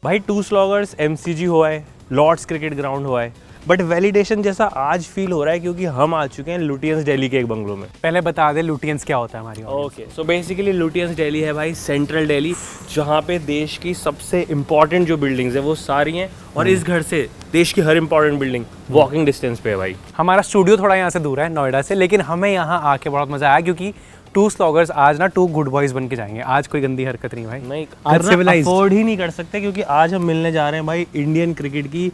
भाई to स्लॉगर्स MCG हुआ है, लॉर्ड्स क्रिकेट ग्राउंड हुआ है, बट वैलिडेशन जैसा आज फील हो रहा है क्योंकि हम आ चुके हैं लुटियंस दिल्ली के एक बंगलो में। पहले बता दे लुटियंस क्या होता है हमारी। Okay, so basically Lutyens Delhi है भाई सेंट्रल दिल्ली, जहाँ पे देश की सबसे इम्पॉर्टेंट जो बिल्डिंग्स है वो सारी हैं, और इस घर से देश की हर इंपॉर्टेंट बिल्डिंग वॉकिंग डिस्टेंस पे है भाई। हमारा स्टूडियो थोड़ा यहाँ से दूर है नोएडा से, लेकिन हमें यहाँ आके बहुत मजा आया क्योंकि टू स्लॉगर्स आज ना टू गुड बॉयज बन के जाएंगे। आज कोई गंदी हरकत नहीं भाई, नहीं आज civilized। अफोर्ड ही नहीं कर सकते क्योंकि आज हम मिलने जा रहे हैं भाई इंडियन क्रिकेट की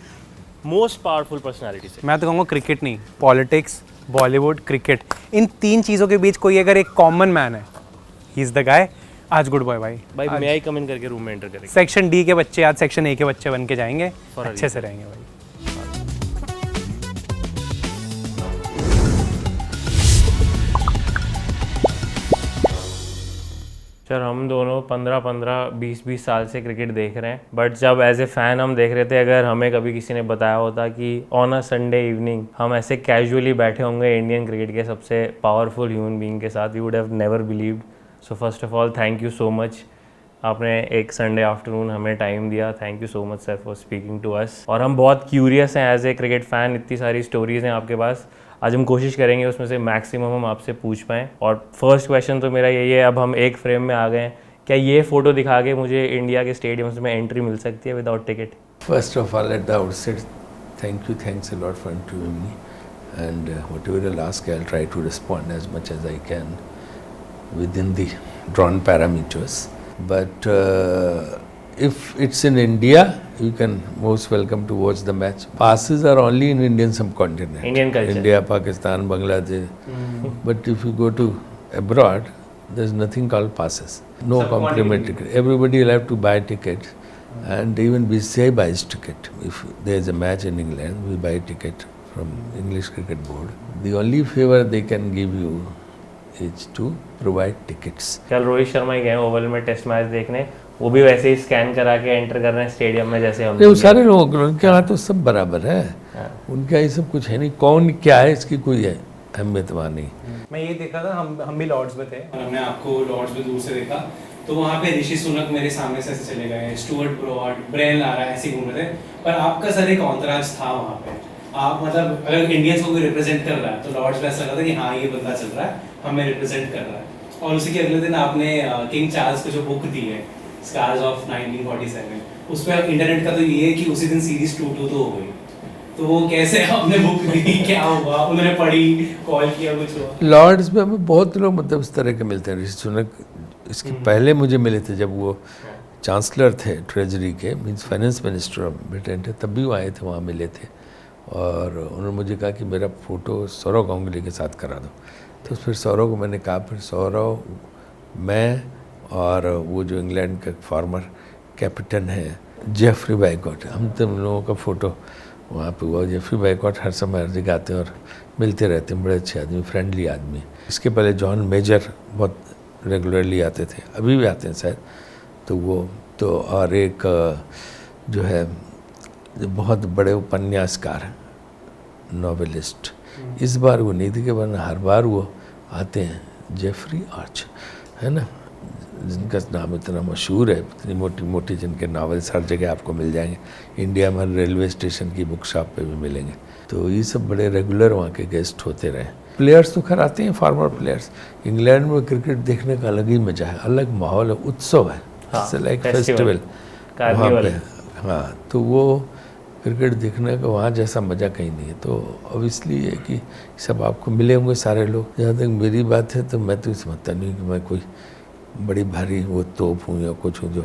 मोस्ट पावरफुल पर्सनालिटी से। मैं तो कहूँगा क्रिकेट नहीं, पॉलिटिक्स, बॉलीवुड, क्रिकेट, इन तीन चीज़ों के बीच कोई अगर एक कॉमन मैन है, ही इज़ द गाय। आज गुड बॉय भाई मैं ही कमेंट करके रूम में एंटर करेंगे। सेक्शन डी के बच्चे आज सेक्शन ए के बच्चे बन के जाएंगे, अच्छे से रहेंगे भाई। सर हम दोनों 15-20 साल से क्रिकेट देख रहे हैं, बट जब एज ए फ़ैन हम देख रहे थे, अगर हमें कभी किसी ने बताया होता कि ऑन अ संडे इवनिंग हम ऐसे कैजुअली बैठे होंगे इंडियन क्रिकेट के सबसे पावरफुल ह्यूमन बीइंग के साथ, we would have never believed. So first of all thank you so much, आपने एक संडे आफ्टरनून हमें टाइम दिया। Thank you so much sir for speaking to us. और हम बहुत क्यूरियस हैं एज ए क्रिकेट फ़ैन, इतनी सारी स्टोरीज़ हैं आपके पास, आज हम कोशिश करेंगे उसमें से मैक्सिमम हम आपसे पूछ पाएँ। और फर्स्ट क्वेश्चन तो मेरा यही है, अब हम एक फ्रेम में आ गए हैं, क्या ये फ़ोटो दिखा के मुझे इंडिया के स्टेडियम्स में एंट्री मिल सकती है without ticket? First of all, at the outset, thanks a lot for interviewing me, and whatever you'll ask, I'll try to respond as much as I can within the drawn parameters. But if it's in India, you can most welcome to watch the match. Passes are only in Indian subcontinent. Indian culture. India, Pakistan, Bangladesh. But if you go to abroad, there's nothing called passes. No complimentary ticket. Everybody will have to buy tickets. And even BCCI buys ticket. If there's a match in England, we buy ticket from English Cricket Board. The only favor they can give you is to provide tickets. कल रोहित शर्मा ही गए Oval में test match देखने, वो भी वैसे ही scan करा के enter कर रहे हैं स्टेडियम में जैसे हम। वो सारे लोग, उनके यहाँ तो सब बराबर है, उनका ये सब कुछ है नहीं, कौन क्या है इसकी कोई अहमियत वहाँ नहीं। मैं ये देखा था, हम भी लॉर्ड्स में थे, हमने आपको लॉर्ड्स में दूर से देखा, तो वहाँ पे ऋषि सुनक मेरे सामने से ऐसे चले गए, स्टुअर्ट ब्रॉड, ब्रेन लारा ऐसे घूम रहे थे, पर आपका सर एक ऑन्टराज था वहाँ पे। आप मतलब अगर इंडियंस को कोई रिप्रेजेंट कर रहा है तो लॉर्ड्स में ऐसा लगा था कि हाँ ये बंदा चल रहा है, हमें रिप्रेजेंट कर रहा है। और उसी के अगले दिन आपने किंग चार्ल्स को जो बुक दी है, स्कार्स ऑफ 1947, उस पर इंटरनेट का तो ये है कि उसी दिन सीरीज 2-2 तो हो गई, तो वो कैसे आपने बुक दी, क्या हुआ, उन्होंने पढ़ी, कॉल किया, कुछ हुआ? लॉर्ड्स में हमें बहुत लोग मतलब इस तरह के मिलते हैं। ऋषि सुनक इसके पहले मुझे मिले थे जब वो चांसलर थे ट्रेजरी के, means finance minister of Britain थे, तब भी वो आए थे, वहाँ मिले थे। और उन्होंने मुझे कहा कि मेरा फ़ोटो सौरव गांगुली के साथ करा दो। तो फिर सौरव को मैंने कहा, फिर सौरव, मैं और वो जो इंग्लैंड का फॉर्मर कैप्टन है जेफरी बैकॉट, हम तुम लोगों का फ़ोटो वहाँ पे हुआ। जेफरी बैकॉट हर समय हर जगह आते हैं और मिलते रहते हैं, बड़े अच्छे आदमी, फ्रेंडली आदमी। इसके पहले जॉन मेजर बहुत रेगुलरली आते थे, अभी भी आते हैं शायद। तो वो तो, और एक जो है जो बहुत बड़े उपन्यासकार, नॉवेलिस्ट, इस बार वो नहीं थे कि वरना हर बार वो आते हैं, जेफरी आर्च है ना, जिनका नाम इतना मशहूर है, इतनी मोटी मोटी जिनके नॉवेल्स हर जगह आपको मिल जाएंगे, इंडिया में रेलवे स्टेशन की बुक शॉप पे भी मिलेंगे। तो ये सब बड़े रेगुलर वहाँ के गेस्ट होते रहे। प्लेयर्स तो खैर आते हैं, फॉर्मर प्लेयर्स। इंग्लैंड में क्रिकेट देखने का अलग ही मजा है, अलग माहौल है, उत्सव है, लाइक फेस्टिवल वहाँ पे। हाँ, तो वो क्रिकेट देखने का वहाँ जैसा मज़ा कहीं नहीं है। तो ऑब्वियसली है कि सब आपको मिले होंगे सारे लोग। जहाँ तक मेरी बात है तो मैं तो समझता नहीं कि मैं कोई बड़ी भारी वो तोप हूँ या कुछ हूँ जो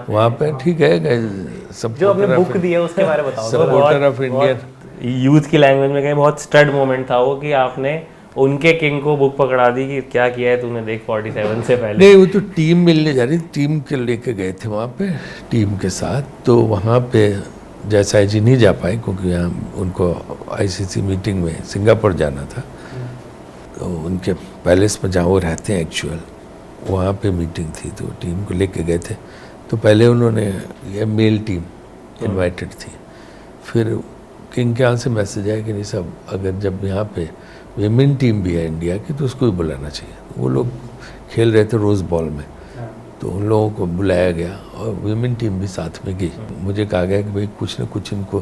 वहाँ पे। ठीक है, सब जो आपने बुक दी है उसके बारे में बताओ। सपोर्टर ऑफ इंडियन यूथ की लैंग्वेज में कहीं बहुत स्टड मोमेंट था वो, कि आपने उनके किंग को बुक पकड़ा दी कि क्या किया है तूने, देख 47 से पहले। नहीं, वो तो टीम मिलने जा रही, टीम के लेके गए थे वहाँ पे टीम के साथ। तो वहाँ पे जैसा जी नहीं जा पाए क्योंकि यहाँ उनको ICC मीटिंग में सिंगापुर जाना था, तो उनके पैलेस में जहाँ वो रहते हैं एक्चुअल, वहाँ पे मीटिंग थी, तो टीम को लेके गए थे। तो पहले उन्होंने, ये मेल टीम इनवाइटेड थी, फिर किंग के यहाँ से मैसेज आया कि नहीं सब, अगर जब यहाँ पे विमेन टीम भी है इंडिया की तो उसको भी बुलाना चाहिए। वो लोग खेल रहे थे रोज़ बॉल में, तो उन लोगों को बुलाया गया और वुमेन टीम भी साथ में गई। मुझे कहा गया कि भाई कुछ न कुछ इनको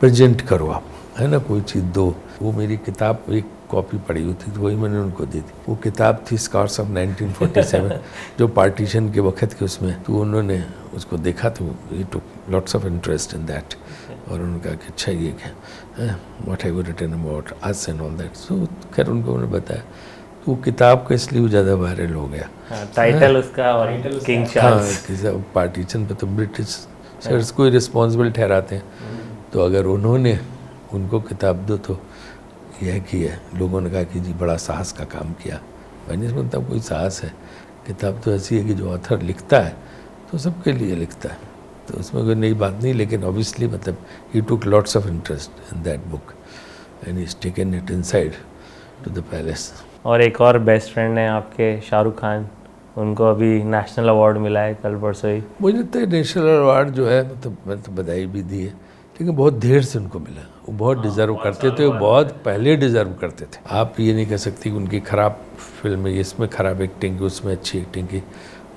प्रेजेंट करो आप, है ना, कोई चीज़ दो। वो मेरी किताब एक कॉपी पड़ी हुई थी तो वही मैंने उनको दी थी। वो किताब थी स्कार्स ऑफ 1947 जो पार्टीशन के वक्त के उसमें, तो उन्होंने उसको देखा तो ही took lots of interest in that. और उन्होंने कहा कि अच्छा ये क्या what have you written about us and all that. So खैर उनको उन्होंने बताया, तो वो किताब का इसलिए ज़्यादा वायरल हो गया। टाइटल उसका और किंग चार्ल्स। हाँ, पार्टीशन पे तो ब्रिटिश शर्स को ही रिस्पॉन्सिबल ठहराते हैं। तो अगर उन्होंने उनको किताब दो तो यह की है, लोगों ने कहा कि जी बड़ा साहस का काम किया। मैं नहीं समझता कोई साहस है, किताब तो ऐसी है कि जो ऑथर लिखता है तो सबके लिए लिखता है, तो उसमें कोई नई बात नहीं। लेकिन ऑब्वियसली मतलब ही took lots of interest in that book and he is taken it inside to the palace. और एक और बेस्ट फ्रेंड है आपके, शाहरुख खान, उनको अभी नेशनल अवार्ड मिला है कल परसों ही। मुझे लगता है नेशनल अवार्ड जो है, मतलब मैंने तो बधाई भी दी है, लेकिन बहुत देर से उनको मिला। वो बहुत डिज़र्व करते थे, वो बहुत पहले डिज़र्व करते थे। आप ये नहीं कह सकती कि उनकी ख़राब फिल्म है, इसमें ख़राब एक्टिंग की, उसमें अच्छी एक्टिंग की।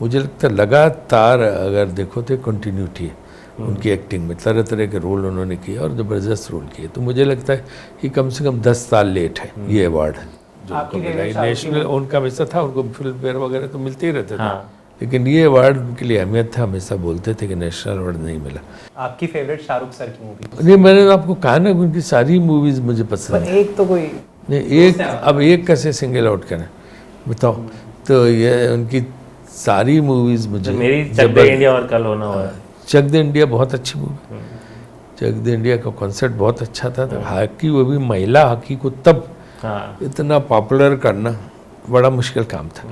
मुझे लगता है लगातार अगर देखो तो कंटिन्यूटी है उनकी एक्टिंग में, तरह तरह के रोल उन्होंने किए और ज़बरदस्त रोल किए। तो मुझे लगता है कि कम से कम 10 साल लेट है ये अवार्ड जो उनको मिला। नेशनल उनका हमेशा था, उनको फिल्म फेयर वगैरह तो मिलते ही रहते थे, लेकिन ये अवार्ड उनके लिए अहमियत था। हमेशा बोलते थे कि नेशनल अवार्ड नहीं मिला। आपकी फेवरेट शाहरुख सर की मूवी? नहीं, मैंने आपको कहा ना उनकी सारी मूवीज़ मुझे पसंद है। एक तो कोई नहीं, एक अब एक कैसे सिंगल आउट करें बताओ। तो ये उनकी सारी मूवीज़ मुझे, मेरी चक दे इंडिया और कल होना हुआ है। चक दे इंडिया बहुत अच्छी मूवी, चक दे इंडिया का कॉन्सेप्ट बहुत अच्छा था। तो हॉकी, वो भी महिला हॉकी को तब इतना पॉपुलर करना बड़ा मुश्किल काम था।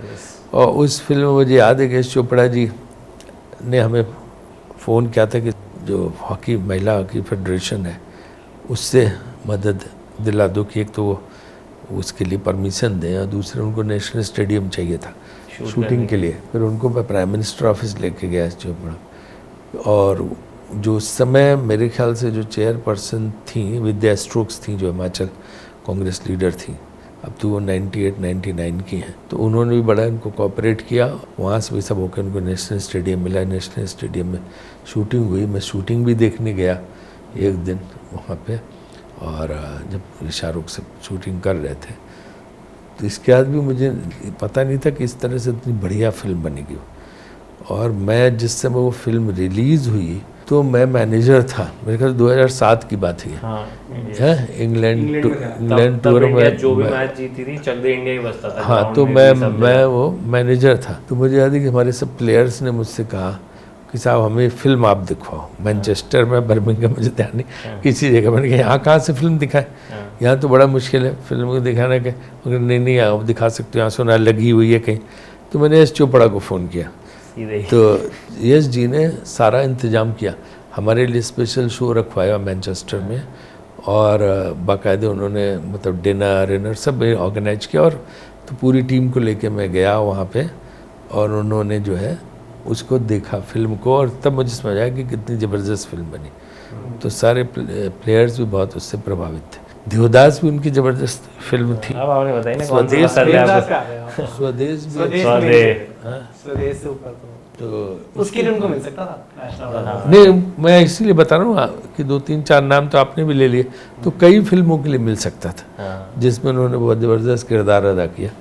और उस फिल्म में मुझे याद है कि यश चोपड़ा जी ने हमें फ़ोन किया था कि जो हॉकी महिला हॉकी फेडरेशन है उससे मदद दिला दो कि एक तो वो उसके लिए परमिशन दें और दूसरे उनको नेशनल स्टेडियम चाहिए था शूटिंग के लिए। फिर उनको मैं प्राइम मिनिस्टर ऑफिस लेके गया यश चोपड़ा, और जो उस समय मेरे ख्याल से जो चेयरपर्सन थी विद्या स्ट्रोक्स थी, जो हिमाचल कांग्रेस लीडर थी, अब तो वो 98-99 की हैं। तो उन्होंने भी बड़ा इनको कोऑपरेट किया, वहाँ से भी सब होकर उनको नेशनल स्टेडियम मिला। नेशनल स्टेडियम में शूटिंग हुई, मैं शूटिंग भी देखने गया एक दिन वहाँ पे। और जब शाहरुख से शूटिंग कर रहे थे तो इसके बाद भी मुझे पता नहीं था कि इस तरह से इतनी बढ़िया फिल्म बनेगी। और मैं जिस समय वो फिल्म रिलीज़ हुई तो मैं मैनेजर था, मेरे ख्याल 2007 की बात है। इंग्लैंड टूर में जो भी मैच जीती थी चक दे इंडिया ही बजता था। हाँ, तो मैं वो मैनेजर था। तो मुझे याद है कि हमारे सब प्लेयर्स ने मुझसे कहा कि साहब हमें फिल्म आप दिखवाओ। मैनचेस्टर में, बर्मिंघम, मुझे ध्यान नहीं किसी जगह। मैंने कहा यहाँ कहाँ से फिल्म दिखाए, यहाँ तो बड़ा मुश्किल है फिल्म को दिखाने के। मगर नहीं आप दिखा सकते हो, यहाँ सुना लगी हुई है कहीं। तो मैंने यश चोपड़ा को फ़ोन किया, तो यश जी ने सारा इंतज़ाम किया, हमारे लिए स्पेशल शो रखवाया मैनचेस्टर में। और बाकायदे उन्होंने मतलब डिनर सब ऑर्गेनाइज किया। और तो पूरी टीम को लेके मैं गया वहाँ पे, और उन्होंने जो है उसको देखा फिल्म को, और तब मुझे समझ आया कि कितनी ज़बरदस्त फिल्म बनी। तो सारे प्लेयर्स भी बहुत उससे प्रभावित थे। देवदास भी उनकी ज़बरदस्त फिल्म थी। अब आपने बताई ना कौन सी स्वदेश पसंद है आपको? स्वदेश भी स्वदेश से ऊपर तो उसके लिए उनको मिल सकता था। नहीं, मैं इसीलिए बता रहा हूँ कि 2-3-4 नाम तो आपने भी ले लिए, तो कई फिल्मों के लिए मिल सकता था जिसमें उन्होंने बहुत ज़बरदस्त किरदार अदा किया।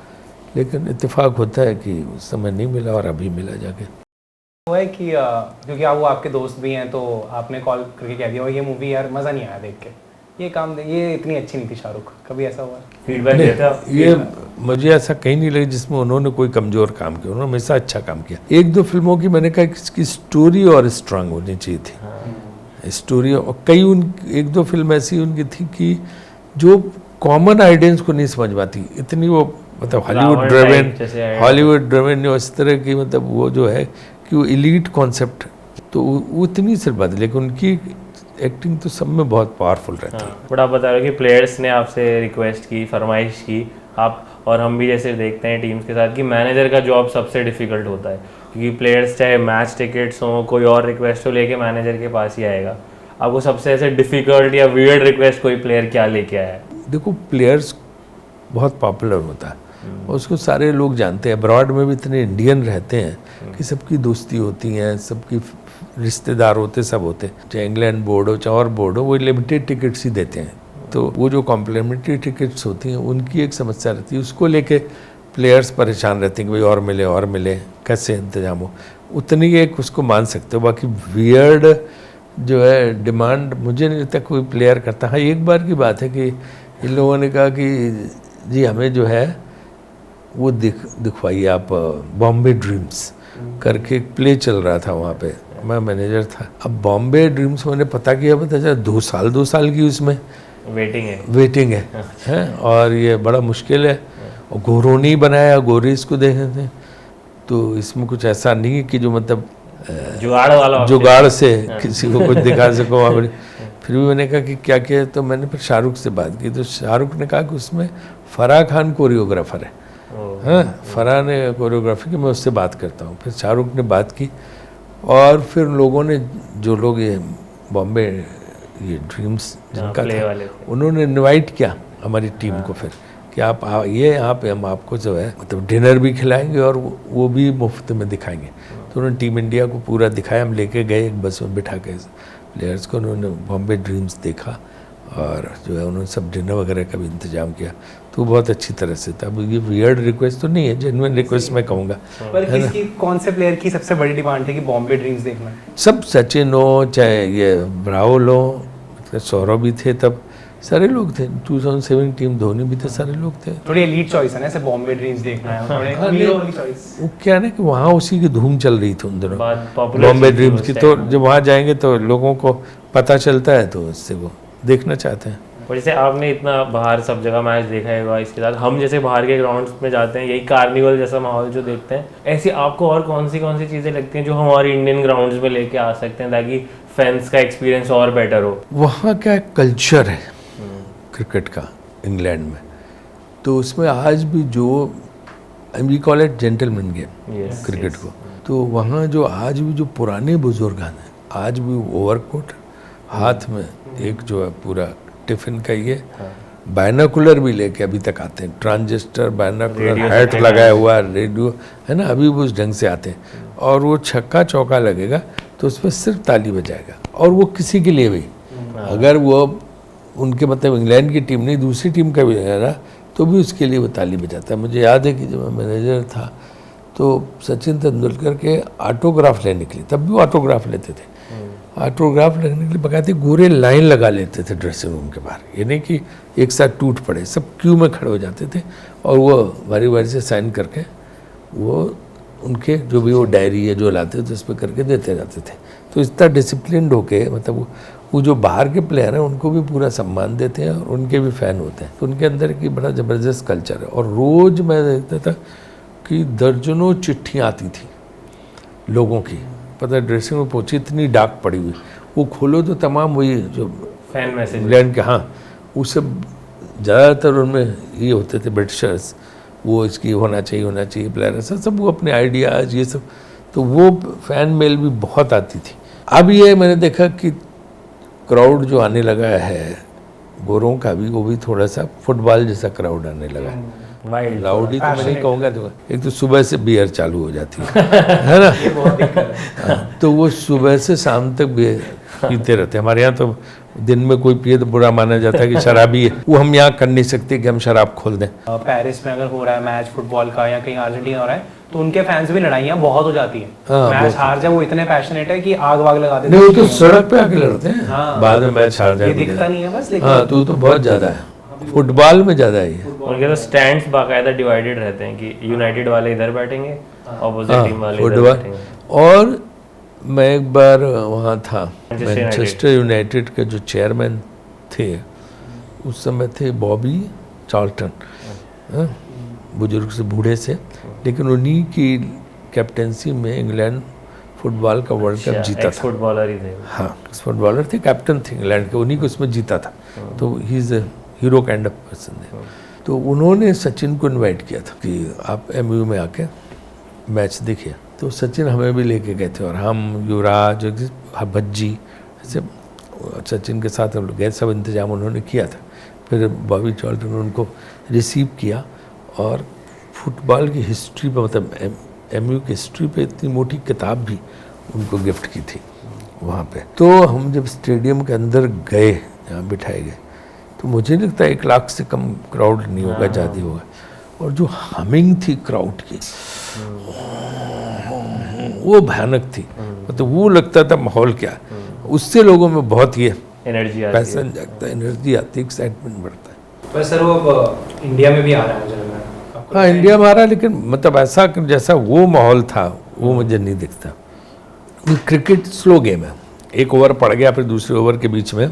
लेकिन इत्तेफाक होता है कि उस समय नहीं मिला और अभी मिला जाके। हुआ है कि क्योंकि आप वो आपके दोस्त भी हैं तो आपने कॉल करके कह दिया ये मूवी यार मज़ा नहीं आया देख के, ये इतनी अच्छी नहीं थी शाहरुख, कभी ऐसा हुआ? फीडबैक देते आप? ये मुझे ऐसा कहीं नहीं लगा जिसमें उन्होंने कोई कमज़ोर काम किया। उन्होंने हमेशा अच्छा काम किया। 1-2 फिल्मों की मैंने कहा कि इसकी स्टोरी और स्ट्रांग होनी चाहिए थी। स्टोरी, और कई 1-2 फिल्म ऐसी उनकी थी कि जो कॉमन ऑडियंस को नहीं समझ पाती, इतनी वो मतलब हॉलीवुड ड्रिवन इस तरह की, मतलब वो जो है कि वो एलीट कॉन्सेप्ट, तो वो इतनी सिर्फ बात है। लेकिन उनकी एक्टिंग तो सब में बहुत पावरफुल रहती है। बट आप बता रहे हो कि प्लेयर्स ने आपसे रिक्वेस्ट की, फरमाइश की, आप और हम भी जैसे देखते हैं टीम्स के साथ कि मैनेजर का जॉब सबसे डिफिकल्ट होता है, क्योंकि प्लेयर्स चाहे मैच टिकट्स हों, कोई और रिक्वेस्ट हो, लेके मैनेजर के पास ही आएगा। आपको सबसे ऐसे डिफिकल्ट या वियर्ड रिक्वेस्ट कोई प्लेयर क्या लेके आया है? देखो, प्लेयर्स बहुत पॉपुलर होता है और उसको सारे लोग जानते हैं। अब्रॉड में भी इतने इंडियन रहते हैं कि सबकी दोस्ती होती हैं, सबकी रिश्तेदार होते, सब होते, चाहे इंग्लैंड बोर्ड हो चाहे और बोर्ड हो, वो लिमिटेड टिकट्स ही देते हैं। तो वो जो कॉम्प्लीमेंट्री टिकट्स होती हैं उनकी एक समस्या रहती है, उसको लेके प्लेयर्स परेशान रहते हैं कि भाई और मिले कैसे इंतजाम हो, उतनी एक उसको मान सकते हो। बाकी वियर्ड जो है डिमांड मुझे नहीं लगता कोई प्लेयर करता। हाँ, एक बार की बात है कि इन लोगों ने कहा कि जी हमें जो है वो दिखवाइए आप, बॉम्बे ड्रीम्स करके एक प्ले चल रहा था वहाँ पे, मैं मैनेजर था। अब बॉम्बे ड्रीम्स मैंने पता किया, पता चला 2 साल की उसमें वेटिंग है और ये बड़ा मुश्किल है। और गोरों नहीं बनाया, गोरे इसको देखे थे, तो इसमें कुछ ऐसा नहीं है कि जो मतलब जुगाड़ से किसी को कुछ दिखा सको वहाँ पर। फिर भी मैंने कहा कि क्या किया, तो मैंने फिर शाहरुख से बात की, तो शाहरुख ने कहा कि उसमें फराह खान कोरियोग्राफर है। हाँ, फराह ने कोरियोग्राफी की, मैं उससे बात करता हूँ। फिर शाहरुख ने बात की और फिर लोगों ने, जो लोग ये बॉम्बे ये ड्रीम्स जिनका था, उन्होंने इनवाइट किया हमारी टीम को फिर कि आप ये यहाँ पे हम आपको जो है मतलब डिनर भी खिलाएंगे और वो भी मुफ्त में दिखाएंगे। तो उन्होंने टीम इंडिया को पूरा दिखाया, हम लेके गए एक बस में बिठा के प्लेयर्स को, उन्होंने बॉम्बे ड्रीम्स देखा और जो है उन्होंने सब डिनर वगैरह का भी इंतजाम किया। तो बहुत अच्छी तरह से था। अब ये वियर्ड रिक्वेस्ट तो नहीं है, जेन्युइन रिक्वेस्ट मैं कहूँगा। पर किसकी, कौन से प्लेयर की सबसे बड़ी डिमांड थी कि बॉम्बे ड्रीम्स देखना? सब, सचिन हो चाहे ये राहुल हो, सौरभ भी थे तब, सारे लोग थे। 2007 टीम धोनी भी थे, सारे लोग थे। थोड़ी एलीट चॉइस है ना, ऐसे बॉम्बे ड्रीम्स देखना है, थोड़े हीरो वाली चॉइस। वो क्या है ना कि वहाँ उसी की धूम चल रही थी उन दिनों, बॉम्बे ड्रीम्स की। तो जब वहाँ जाएंगे तो लोगों को पता चलता है, तो इससे वो देखना चाहते हैं। और जैसे आपने इतना बाहर सब जगह मैच देखा है, इसके साथ हम जैसे बाहर के ग्राउंड्स में जाते हैं, यही कार्निवल जैसा माहौल जो देखते हैं, ऐसी आपको और कौन सी चीज़ें लगती हैं जो हमारी इंडियन ग्राउंड्स में लेके आ सकते हैं ताकि फैंस का एक्सपीरियंस और बेटर हो? वहाँ क्या कल्चर है क्रिकेट का इंग्लैंड में, तो उसमें आज भी जो we call it gentleman game cricket को, तो वहाँ जो आज भी जो पुराने बुजुर्ग हैं, आज भी ओवरकोट हाथ में, एक जो है पूरा टिफिन का ये बायनाकुलर भी लेके अभी तक आते हैं, ट्रांजिस्टर बायनाकुलर हैट लगाया हुआ रेडियो है ना, अभी भी उस ढंग से आते हैं। और वो छक्का चौका लगेगा तो उस पर सिर्फ ताली बजाएगा, और वो किसी के लिए भी, अगर वो उनके मतलब इंग्लैंड की टीम नहीं दूसरी टीम का भी है ना, तो भी उसके लिए वो ताली बजाता है। मुझे याद है कि जब मैं मैनेजर था तो सचिन तेंदुलकर के ऑटोग्राफ लेने के लिए, तब भी वो ऑटोग्राफ लेते थे, ऑटोग्राफ लेने के लिए बकायदे गोरे लाइन लगा लेते थे ड्रेसिंग रूम के बाहर। ये नहीं कि एक साथ टूट पड़े, सब क्यू में खड़े हो जाते थे और वो बारी बारी से साइन करके वो उनके जो भी वो डायरी है जो लाते थे उस पर करके देते जाते थे। तो इतना डिसिप्लिन्ड होके मतलब वो जो बाहर के प्लेयर हैं उनको भी पूरा सम्मान देते हैं और उनके भी फ़ैन होते हैं। तो उनके अंदर की बड़ा ज़बरदस्त कल्चर है। और रोज़ मैं देखता था कि दर्जनों चिट्ठियाँ आती थी लोगों की, पता है ड्रेसिंग रूम पहुँची इतनी डाक पड़ी हुई, वो खोलो तो तमाम वही जो फैन मैसेज इंग्लैंड के, हाँ वो सब ज़्यादातर उनमें ये होते थे ब्रिटिशर्स, वो इसकी होना चाहिए प्लेयर, ऐसा सब वो अपने आइडियाज़ ये सब, तो वो फ़ैन मेल भी बहुत आती थी। अब ये मैंने देखा कि क्राउड जो आने लगा है गोरों का भी, वो भी थोड़ा सा फुटबॉल जैसा क्राउड आने लगा है। लाउडी तो मैं नहीं कहूँगा, तो एक तो सुबह से बियर चालू हो जाती है ना, ये बहुत दिक्कत है। तो वो सुबह से शाम तक बियर पीते रहते हैं। हमारे यहाँ तो दिन में कोई पिए तो बुरा माना जाता है कि शराबी है, वो हम यहाँ कर नहीं सकते कि हम शराब खोल दें। पेरिस में अगर हो रहा है मैच फुटबॉल का या कहीं अर्जेंटीना हो रहा है तो उनके फैंस भी लड़ाइयाँ बहुत हो जाती हैं। हाँ, मैच हार जाए वो इतने पैशनेट है कि आग वाग लगा देते नहीं, वो तो सड़क पे आके लड़ते हैं। हाँ, बाद में मैच हार ये जाए दिखता नहीं है बस, लेकिन हाँ, तो बहुत ज़्यादा है, फुटबॉल में ज़्यादा ही है। उनके तो स्टैंड्स बाकायदा डिवाइडेड रहते हैं कि यूनाइटेड वाले इधर बैठेंगे, ऑपोजिट टीम वाले इधर फुटबॉल। बैठेंगे। और मैं एक बार वहाँ था, मैनचेस्टर यूनाइटेड के जो चेयरमैन थे उस समय थे बॉबी चार्ल्टन, बुजुर्ग से बूढ़े से, लेकिन उन्हीं की कैप्टनसी में इंग्लैंड फुटबॉल का वर्ल्ड कप जीता था। फुटबॉलर ही थे। हाँ, फुटबॉलर थे, कैप्टन थे इंग्लैंड के, उन्हीं को उसमें जीता था। तो he is a hero kind of person है। तो उन्होंने सचिन को इनवाइट किया था कि आप एमयू में आके मैच देखिए। तो सचिन हमें भी लेके गए थे और हम युवराज भज्जी ऐसे सचिन के साथ हम लोग गए, सब इंतजाम उन्होंने किया था। फिर बॉबी चार्ल्टन ने उनको रिसीव किया और फुटबॉल की हिस्ट्री पे, मतलब MU की हिस्ट्री पे इतनी मोटी किताब भी उनको गिफ्ट की थी वहाँ पे। तो हम जब स्टेडियम के अंदर गए, यहाँ बिठाए गए, तो मुझे लगता है 1 लाख से कम क्राउड नहीं होगा, ज़्यादा होगा। और जो हमिंग थी क्राउड की, वो भयानक थी। मतलब वो लगता था माहौल क्या, उससे लोगों में बहुत ये एनर्जी आती पैसन जागता है, एनर्जी आती है, एक्साइटमेंट बढ़ता है। पर सर वो अब इंडिया में भी आ रहा है मुझे लग रहा है आपको हाँ, इंडिया में आ रहा है, लेकिन मतलब ऐसा कि जैसा वो माहौल था वो मुझे नहीं दिखता। क्रिकेट स्लो गेम है, 1 ओवर पड़ गया, फिर दूसरे ओवर के बीच में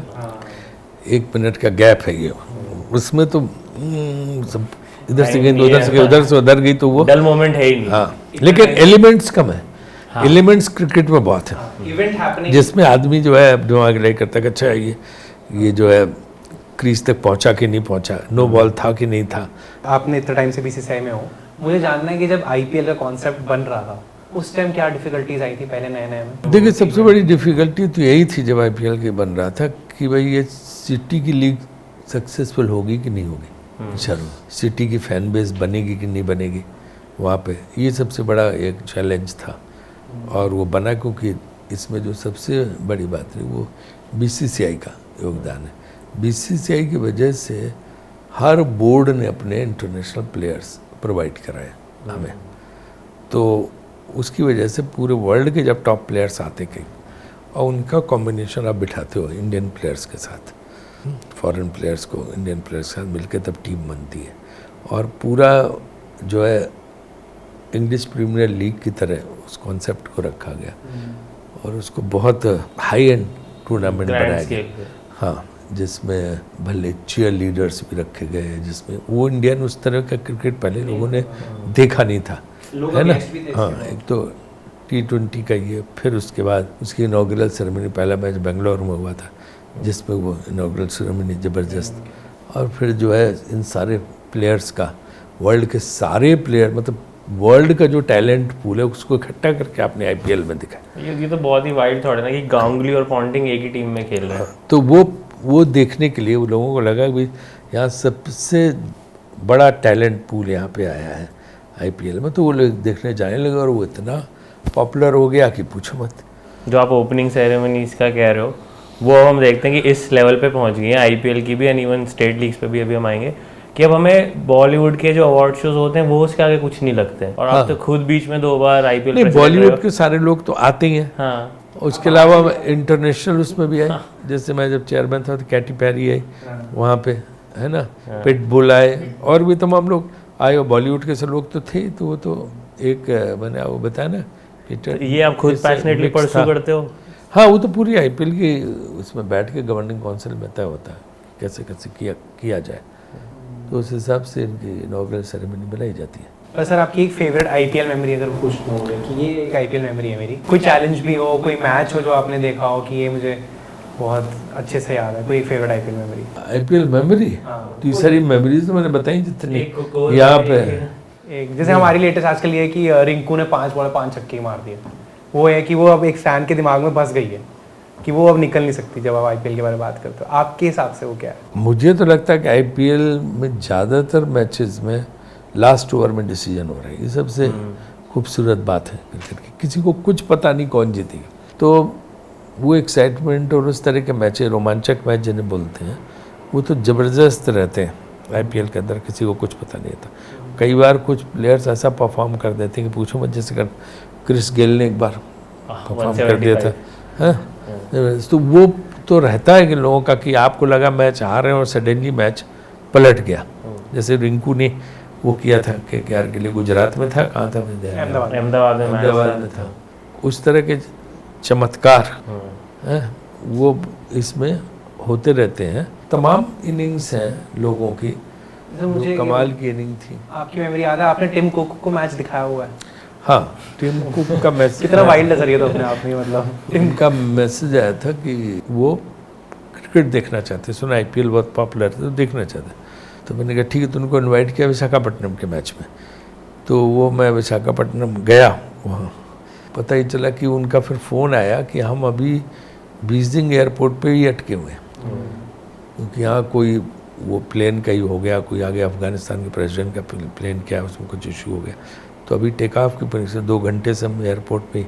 1 मिनट का गैप है ये, उसमें तो सब इधर से गई, उधर से गई, उधर से उधर गई, तो वो डल मोमेंट है ही नहीं। हाँ, लेकिन एलिमेंट्स कम है। एलिमेंट्स क्रिकेट में बहुत है, इवेंट हैपनिंग जिसमें आदमी जो है दिमाग लड़ाई करता है कि अच्छा ये जो है क्रीज तक पहुंचा कि नहीं पहुंचा, नो बॉल था कि नहीं था। आपने इतना टाइम से BCCI में हो, मुझे जानना है कि जब IPL का कॉन्सेप्ट बन रहा था उस टाइम क्या डिफिकल्टीज आई थी पहले नए में? देखिए, सबसे बड़ी डिफिकल्टी तो यही थी जब IPL के बन रहा था कि भाई ये सिटी की लीग सक्सेसफुल होगी कि नहीं होगी, चलो सिटी की फैन बेस बनेगी कि नहीं बनेगी वहाँ पे, ये सबसे बड़ा एक चैलेंज था। और वो बना क्योंकि इसमें जो सबसे बड़ी बात है वो BCCI का योगदान है। BCCI की वजह से हर बोर्ड ने अपने इंटरनेशनल प्लेयर्स प्रोवाइड कराए हमें, तो उसकी वजह से पूरे वर्ल्ड के जब टॉप प्लेयर्स आते कहीं, और उनका कॉम्बिनेशन आप बिठाते हो इंडियन प्लेयर्स के साथ, फॉरेन प्लेयर्स को इंडियन प्लेयर्स के साथ मिलकर तब टीम बनती है। और पूरा जो है इंग्लिश प्रीमियर लीग की तरह उस कॉन्सेप्ट को रखा गया और उसको बहुत हाई एंड टूर्नामेंट बनाया गया। हाँ, जिसमें भले चीयर लीडर्स भी रखे गए, जिसमें वो इंडियन उस तरह का क्रिकेट पहले लोगों ने देखा नहीं था, है ना। हाँ, एक तो T20 का ये, फिर उसके बाद उसकी इनॉग्रल सेरेमनी, पहला मैच बेंगलोर में हुआ था जिसमें वो इनॉग्रल सेरेमनी ज़बरदस्त, और फिर जो है इन सारे प्लेयर्स का, वर्ल्ड के सारे प्लेयर, मतलब वर्ल्ड का जो टैलेंट पूल है उसको इकट्ठा करके आपने IPL में दिखाया। ये तो बहुत ही वाइल्ड थॉट है ना कि गांगुली और पॉन्टिंग एक ही टीम में खेल रहे हैं। तो वो देखने के लिए वो लोगों को लगा कि यहाँ सबसे बड़ा टैलेंट पूल यहाँ पे आया है IPL में, तो वो लोग देखने जाने लगे और वो इतना पॉपुलर हो गया कि पूछो मत। जो आप ओपनिंग सेरेमनीज का कह रहे हो वो हम देखते हैं कि इस लेवल पे पहुंच गई है IPL की भी, एंड इवन स्टेट लीग्स पे भी अभी हम आएंगे कि अब हमें बॉलीवुड के जो अवार्ड शोज होते हैं वो उसके आगे कुछ नहीं लगते हैं। और आप तो खुद बीच में 2 बार IPL नहीं, बॉलीवुड के सारे लोग तो आते ही हैं। हाँ, उसके अलावा इंटरनेशनल उसमें भी आए, जैसे मैं जब चेयरमैन था तो कैटी पेरी आई वहाँ पे, है ना, पिटबुल आए, और भी तमाम लोग आए, और बॉलीवुड के से लोग तो थे। तो वो तो एक मैंने वो बताया ना, ये आप खुद पैशनेटली परस्यू करते हो? हाँ, वो तो पूरी IPL की उसमें बैठ के गवर्निंग काउंसिल में तय होता है कैसे कैसे किया जाए, तो उस हिसाब से इनकी इनॉग्रल सेरेमनी बनाई जाती है। पर सर आपकी एक फेवरेट IPL मेमोरी अगर पूछना हो कि ये एक IPL मेमोरी है मेरी, कोई चैलेंज भी हो, कोई मैच हो जो आपने देखा हो कि ये मुझे बहुत अच्छे से याद है, कोई एक favourite IPL memory? IPL memory तो ये सारी मेमोरीज तो मैंने बताई जितनी यहाँ पे। एक जैसे हमारी लेटेस्ट आजकल ये है कि रिंकू ने 5 बॉल 5 छक्के मार दिए, वो है कि वो अब एक फैन के दिमाग में बस गई है कि वो अब निकल नहीं सकती जब आप IPL के बारे में बात करते हो। आपके हिसाब से वो क्या है? मुझे तो लगता है कि IPL में ज़्यादातर मैचेस में लास्ट ओवर में डिसीजन हो रहा है, ये सबसे खूबसूरत बात है क्रिकेट की। किसी को कुछ पता नहीं कौन जीतेगी, तो वो एक्साइटमेंट और उस तरह के मैच, रोमांचक मैच जिन्हें बोलते हैं, वो तो ज़बरदस्त रहते हैं IPL के अंदर। किसी को कुछ पता नहीं था। कई बार कुछ प्लेयर्स ऐसा परफॉर्म कर देते हैं कि पूछो मत, जैसे क्रिस गेल ने एक बार परफॉर्म कर दिया था, है। तो वो तो रहता है कि लोगों का कि आपको लगा मैच हार रहे हैं और सडनली मैच पलट गया, जैसे रिंकू ने वो किया था KKR के लिए, गुजरात में था, कहाँ था, अहमदाबाद में था। उस तरह के चमत्कार हैं वो इसमें होते रहते हैं। तमाम इनिंग्स हैं लोगों की, मुझे कमाल की इनिंग थी। आपकी मेमोरी याद है, आपने टिम कुक को मैच दिखाया हुआ है? हाँ, टिम कुक का मैसेज कितना वाइल्ड नजरिया था अपने आप में, मतलब टिम का मैसेज आया था कि वो क्रिकेट देखना चाहते, सुना IPL बहुत पॉपुलर था तो देखना चाहते। तो मैंने कहा ठीक है, तो उनको इन्वाइट किया विशाखापट्टनम के मैच में। तो वो मैं विशाखापट्टनम गया, वहाँ पता ही चला कि उनका फिर फ़ोन आया कि हम अभी बीजिंग एयरपोर्ट पे ही अटके हुए हैं, क्योंकि यहाँ कोई वो प्लेन का ही हो गया, कोई आगे अफगानिस्तान के प्रेसिडेंट का प्लेन क्या उसमें कुछ इशू हो गया, तो अभी टेक ऑफ की परीक्षा 2 घंटे से हम एयरपोर्ट पे,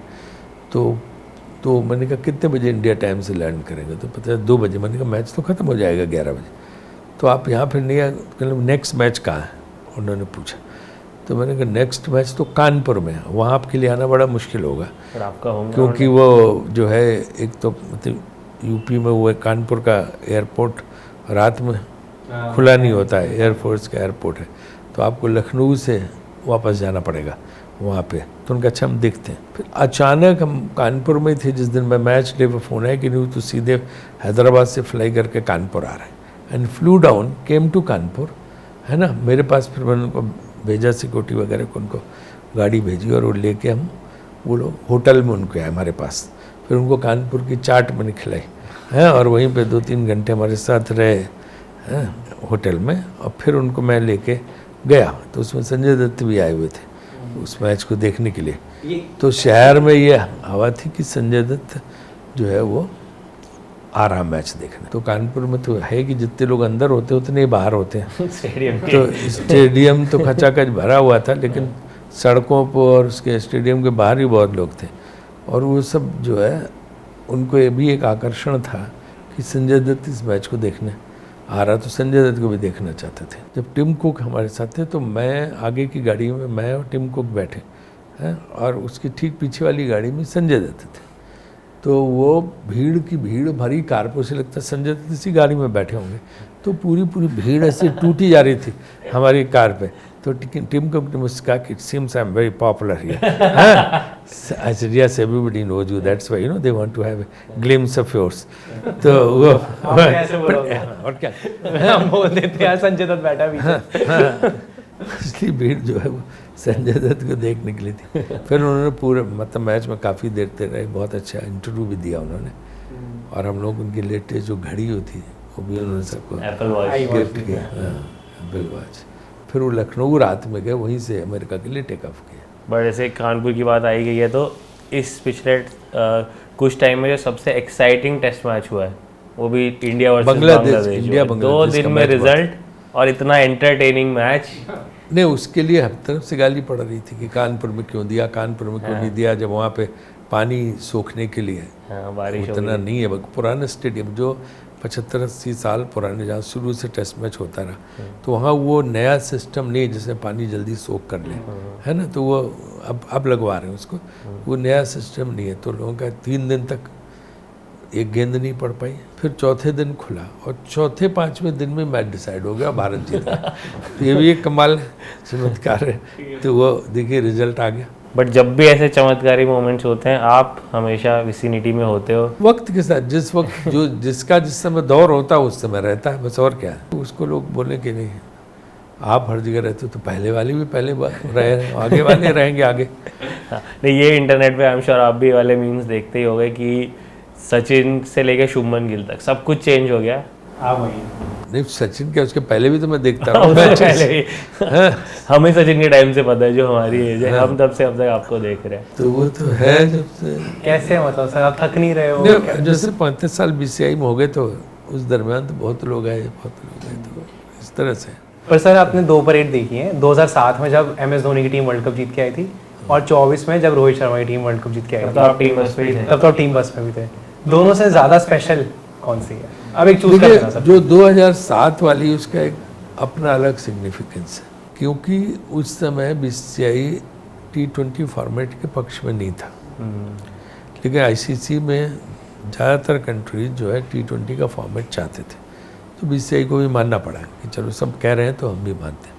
तो मैंने कहा कितने बजे इंडिया टाइम से लैंड करेंगे, तो पता है 2 बजे। मैंने कहा मैच तो ख़त्म हो जाएगा 11 बजे, तो आप यहाँ फिर नहीं आए? मतलब नेक्स्ट मैच कहाँ है उन्होंने पूछा, तो मैंने कहा नेक्स्ट मैच तो कानपुर में है, वहाँ आपके लिए आना बड़ा मुश्किल होगा, पर आपका होम क्योंकि वो जो है एक तो मतलब यूपी में वो कानपुर का एयरपोर्ट रात में खुला नहीं होता है, एयरफोर्स का एयरपोर्ट है, तो आपको लखनऊ से वापस जाना पड़ेगा वहाँ पे। तो उनका अच्छा हम देखते हैं। फिर अचानक हम कानपुर में थे जिस दिन मैं मैच डे पर फ़ोन आया कि नहीं तो सीधे हैदराबाद से फ्लाई करके कानपुर आ रहे हैं, and flew down came to Kanpur, है ना। मेरे पास फिर मैंने उनको भेजा सिक्योरिटी वगैरह को, उनको गाड़ी भेजी और वो लेके हम वो लोग होटल में उनको आए हमारे पास। फिर उनको कानपुर की चाट मैंने खिलाई है, और वहीं पे 2-3 घंटे हमारे साथ रहे हैं होटल में, और फिर उनको मैं लेके गया। तो उसमें संजय दत्त भी आए हुए थे उस मैच को देखने के लिए। तो शहर में ये हवा थी कि संजय दत्त जो है वो आ रहा मैच देखने। तो कानपुर में तो है कि जितने लोग अंदर होते उतने ही बाहर होते हैं स्टेडियम तो स्टेडियम तो खचाखच भरा हुआ था, लेकिन सड़कों पर और उसके स्टेडियम के बाहर ही बहुत लोग थे। और वो सब जो है उनको ये भी एक आकर्षण था कि संजय दत्त इस मैच को देखने आ रहा, तो संजय दत्त को भी देखना चाहते थे। जब टिम कुक हमारे साथ थे तो मैं आगे की गाड़ी में, मैं और टिम कुक बैठे हैं, और उसकी ठीक पीछे वाली गाड़ी में संजय दत्त थे। तो वो भीड़ की भीड़ भरी कार पर से लगता संजय दत्त इसी गाड़ी में बैठे होंगे, तो पूरी भीड़ ऐसे टूटी जा रही थी हमारी कार पे। तो टिम कुक ने मुझसे कहा कि it seems I am very popular here. I said yes everybody knows you, that's why they want to have a glimpse of yours. तो वो और क्या हम बोल देते हैं संजय दत्त बैठा भी। असली भीड़ जो है वो संजय दत्त को देखने के लिए थी। फिर उन्होंने पूरे मतलब मैच में काफ़ी देर तक रहे, बहुत अच्छा इंटरव्यू भी दिया उन्होंने, और हम लोग उनकी लेटेस्ट जो घड़ी होती है वो भी उन्होंने सबको एप्पल वॉच गिफ्ट किया, एप्पल वॉच। फिर वो लखनऊ रात में गए, वहीं से अमेरिका के लिए टेक ऑफ किया। बट जैसे कानपुर की बात आई गई है, तो इस पिछले कुछ टाइम में जो सबसे एक्साइटिंग टेस्ट मैच हुआ है वो भी इंडिया वर्सेस बांग्लादेश। इंडिया 2 दिन में रिजल्ट और इतना एंटरटेनिंग मैच। नहीं, उसके लिए हर तरफ से गाली पड़ रही थी कि कानपुर में क्यों दिया, कानपुर में क्यों नहीं दिया, जब वहाँ पे पानी सोखने के लिए बारिश उतना नहीं है। पुराने स्टेडियम जो 75-80 साल पुराने, जहाँ शुरू से टेस्ट मैच होता रहा, तो वहाँ वो नया सिस्टम नहीं है जिसमें पानी जल्दी सोख कर ले, है ना। तो वो अब लगवा रहे हैं उसको, वो नया सिस्टम नहीं है। तो लोगों का 3 दिन तक एक गेंद नहीं पड़ पाई, फिर चौथे दिन खुला और चौथे 5वें दिन में मैच डिसाइड हो गया, भारत जीत गया। तो ये भी एक कमाल चमत्कार है। तो वो देखिए रिजल्ट आ गया। बट जब भी ऐसे चमत्कारी मोमेंट्स होते हैं, आप हमेशा विसिनिटी में होते हो। वक्त के साथ जिस वक्त जो जिसका जिस समय दौर होता है उस समय रहता है, बस और क्या है। उसको लोग बोले कि नहीं आप हर जगह रहते हो, तो पहले वाले भी पहले रहे, आगे वाले रहेंगे आगे। नहीं, ये इंटरनेट पे आई एम श्योर आप भी वाले मीम्स देखते ही होंगे कि सचिन से लेकर शुभमन गिल तक सब कुछ चेंज हो गया। हाँ वही नहीं, सचिन के उसके पहले भी तो मैं देखता रहा हूँ। पहले ही हमें सचिन के टाइम से पता है, जो हमारी एज है, हम तब से अब तक आपको देख रहे हैं। तो वो तो है जब से। कैसे मतलब सर आप थक नहीं रहे हो? जैसे 35 साल BCI में हो गए, तो उस दरमियान तो बहुत लोग आए, तो इस तरह से। पर सर आपने 2 परेड देखी हैं, 2007 में जब MS धोनी की टीम वर्ल्ड कप जीत के आई थी, और 24 में जब रोहित शर्मा की टीम वर्ल्ड कप जीत के आई थी। तो आप टीम बस पे ही थे। तब तो आप टीम बस में भी थे। दोनों से ज़्यादा स्पेशल कौन सी है? अब एक चूज कर लेना सर। जो 2007 वाली, उसका एक अपना अलग सिग्निफिकेंस है, क्योंकि उस समय BCI T20 फॉर्मेट के पक्ष में नहीं था, लेकिन ICC में ज़्यादातर कंट्रीज जो है T20 का फॉर्मेट चाहते थे, तो BCI को भी मानना पड़ा कि चलो सब कह रहे हैं तो हम भी मानते हैं।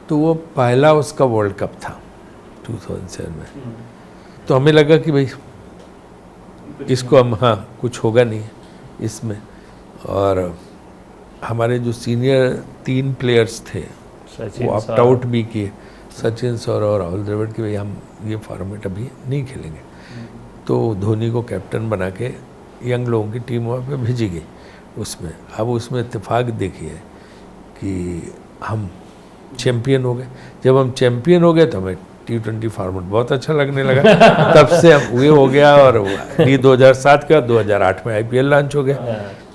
तो वो पहला उसका वर्ल्ड कप था 2007 में। तो हमें लगा कि भाई इसको हम कुछ होगा नहीं इसमें। और हमारे जो सीनियर 3 प्लेयर्स थे वो ऑप्ट आउट भी किए, सचिन, सौरव और राहुल द्रविड़, कि भाई हम ये फॉर्मेट अभी नहीं खेलेंगे। तो धोनी को कैप्टन बना के यंग लोगों की टीम वहाँ पे भेजी गई उसमें। अब उसमें इत्तेफाक देखिए कि हम चैम्पियन हो गए। जब हम चैम्पियन हो गए तो हमें T20 फॉर्मेट बहुत अच्छा लगने लगा। तब से हम ये हो गया, और ये 2007 का 2008 में IPL लॉन्च हो गया,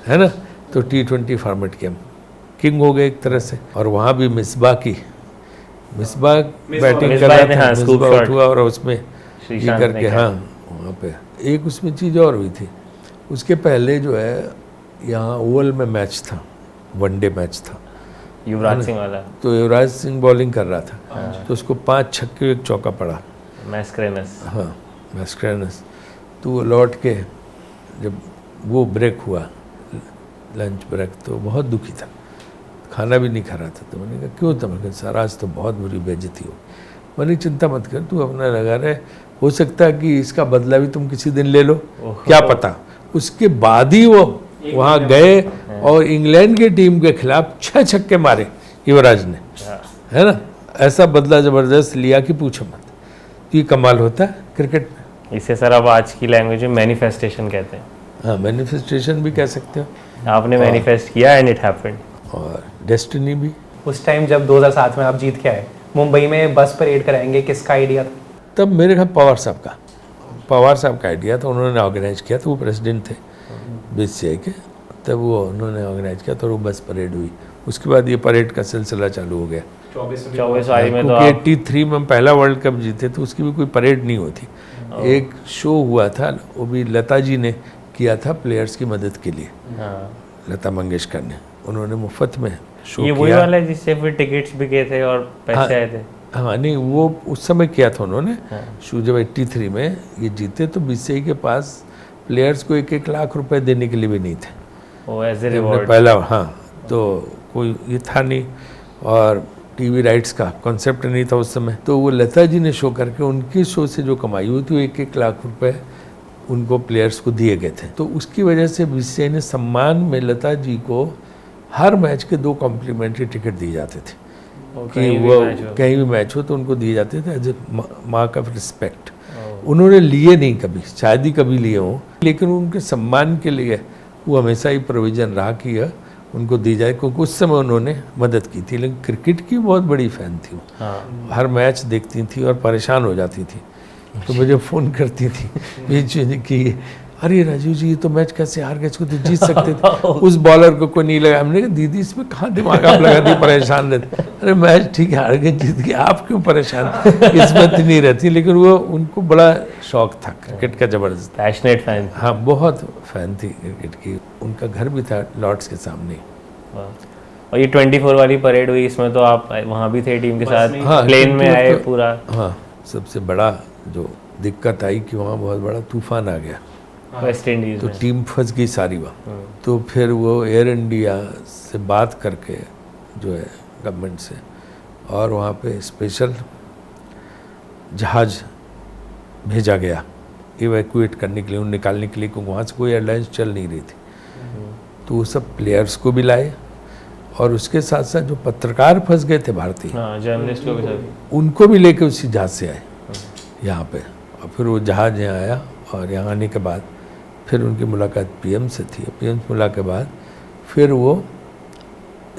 है ना। तो T20 फॉर्मेट के हम किंग हो गए एक तरह से। और वहाँ भी मिसबा बैटिंग कर मिसबाह रहा ने, था, हाँ, scoop मिसबा shot। हुआ और उसमें ये श्रीशांत ने करके किया। हाँ वहाँ पे एक उसमें चीज़ और हुई थी। उसके पहले जो है यहाँ ओवल में मैच था, वनडे मैच था, युवराज सिंह वाला, तो युवराज सिंह बॉलिंग कर रहा था, तो उसको 5 छक्के 1 चौका पड़ा। मैस्क्रेनस। हाँ मैस्क्रेनस। तो वो लौट के जब वो ब्रेक हुआ, लंच ब्रेक, तो बहुत दुखी था, खाना भी नहीं खा रहा था। तो मैंने कहा क्यों था? मैंने कहा सर आज तो बहुत बुरी बेइज्जती हो। मैंने चिंता मत कर, तू अपना लगा रहे, हो सकता है कि इसका बदला भी तुम किसी दिन ले लो, क्या पता। उसके बाद ही वो वहाँ गए और इंग्लैंड की टीम के खिलाफ 6 छक्के मारे युवराज ने, है ना। ऐसा बदला ज़बरदस्त लिया कि पूछो मत। ये कमाल होता है क्रिकेट में। इसे सर अब आज की लैंग्वेज में मैनिफेस्टेशन कहते हैं। हाँ मैनिफेस्टेशन भी कह सकते हो, आपने मैनिफेस्ट किया एंड इट हैपेंड। और डेस्टिनी भी। उस टाइम जब 2007 में आप जीत के आए, मुंबई में बस परेड कराएंगे, किसका आइडिया था? तब मेरे ख्याल पवार साहब का आइडिया था, उन्होंने ऑर्गेनाइज किया था, वो प्रेसिडेंट थे BCCI के, तब वो उन्होंने ऑर्गेनाइज किया था और वो बस परेड हुई। उसके बाद ये परेड का सिलसिला चालू हो गया। 24वारी में तो क्योंकि आप 83 में हम पहला वर्ल्ड कप जीते तो उसकी भी कोई परेड नहीं होती। एक शो हुआ था, वो भी लता जी ने किया था प्लेयर्स की मदद के लिए, हाँ। लता मंगेशकर ने, उन्होंने मुफ्त में शो ये किया। वही वाला है जिससे फिर टिकट्स बिके थे और पैसे आए थे। हाँ नहीं, वो उस समय किया था उन्होंने हाँ। शो। जब 83 में ये जीते तो BCCI के पास प्लेयर्स को 1-1 लाख रुपए देने के लिए भी नहीं थे। वो एज ए हमने रिवॉर्ड। पहला, हाँ, तो कोई ये था नहीं, और टीवी राइट्स का कॉन्सेप्ट नहीं था उस समय। तो वो लता जी ने शो करके उनके शो से जो कमाई हुई थी, 1-1 लाख रुपए उनको प्लेयर्स को दिए गए थे। तो उसकी वजह से BCCI ने सम्मान में लता जी को हर मैच के 2 कॉम्प्लीमेंट्री टिकट दिए जाते थे कि वो कहीं भी मैच हो तो उनको दिए जाते थे as a mark of respect. उन्होंने लिए नहीं कभी, शायद ही कभी लिए हों, लेकिन उनके सम्मान के लिए वो हमेशा ही प्रोविज़न रहा कि यह उनको दी जाए, क्योंकि उस समय उन्होंने मदद की थी। लेकिन क्रिकेट की बहुत बड़ी फ़ैन थी वो, हाँ। हर मैच देखती थी और परेशान हो जाती थी। तो मुझे फ़ोन करती थी बीच में कि अरे राजीव जी ये तो मैच कैसे हार गए, इसको तो जीत सकते थे। उस बॉलर को कोई नहीं लगा। हमने कहा दीदी इसमें कहाँ दिमाग आप लगा दी, परेशान रहते। अरे मैच ठीक है, हार गए जीत गए, आप क्यों परेशान, किस्मत नहीं रहती। लेकिन वो उनको बड़ा शौक था क्रिकेट का, ज़बरदस्त। Passionate fan. हाँ बहुत फैन थी क्रिकेट की। उनका घर भी था लॉर्ड्स के सामने। और ये 24 वाली परेड हुई, इसमें तो आप वहाँ भी थे टीम के साथ, हाँ, प्लेन में आए तो, पूरा। हाँ सबसे बड़ा जो दिक्कत आई कि वहाँ बहुत बड़ा तूफान आ गया, वेस्ट इंडीज तो में। टीम फंस गई सारी वहाँ। तो फिर वो एयर इंडिया से बात करके जो है गवर्नमेंट से, और वहाँ पे स्पेशल जहाज़ भेजा गया इवैक्यूएट करने के लिए, उन्हें निकालने के लिए, क्योंकि वहाँ से कोई एयरलाइंस चल नहीं रही थी। तो वो सब प्लेयर्स को भी लाए, और उसके साथ साथ जो पत्रकार फंस गए थे भारतीय, हाँ, जर्नलिस्ट को भी साथ। उनको भी लेके उसी जहाज से आए यहाँ पे। और फिर वो जहाज यहाँ आया, और यहाँ आने के बाद फिर उनकी मुलाकात PM से थी। PM से मुलाकात के बाद फिर वो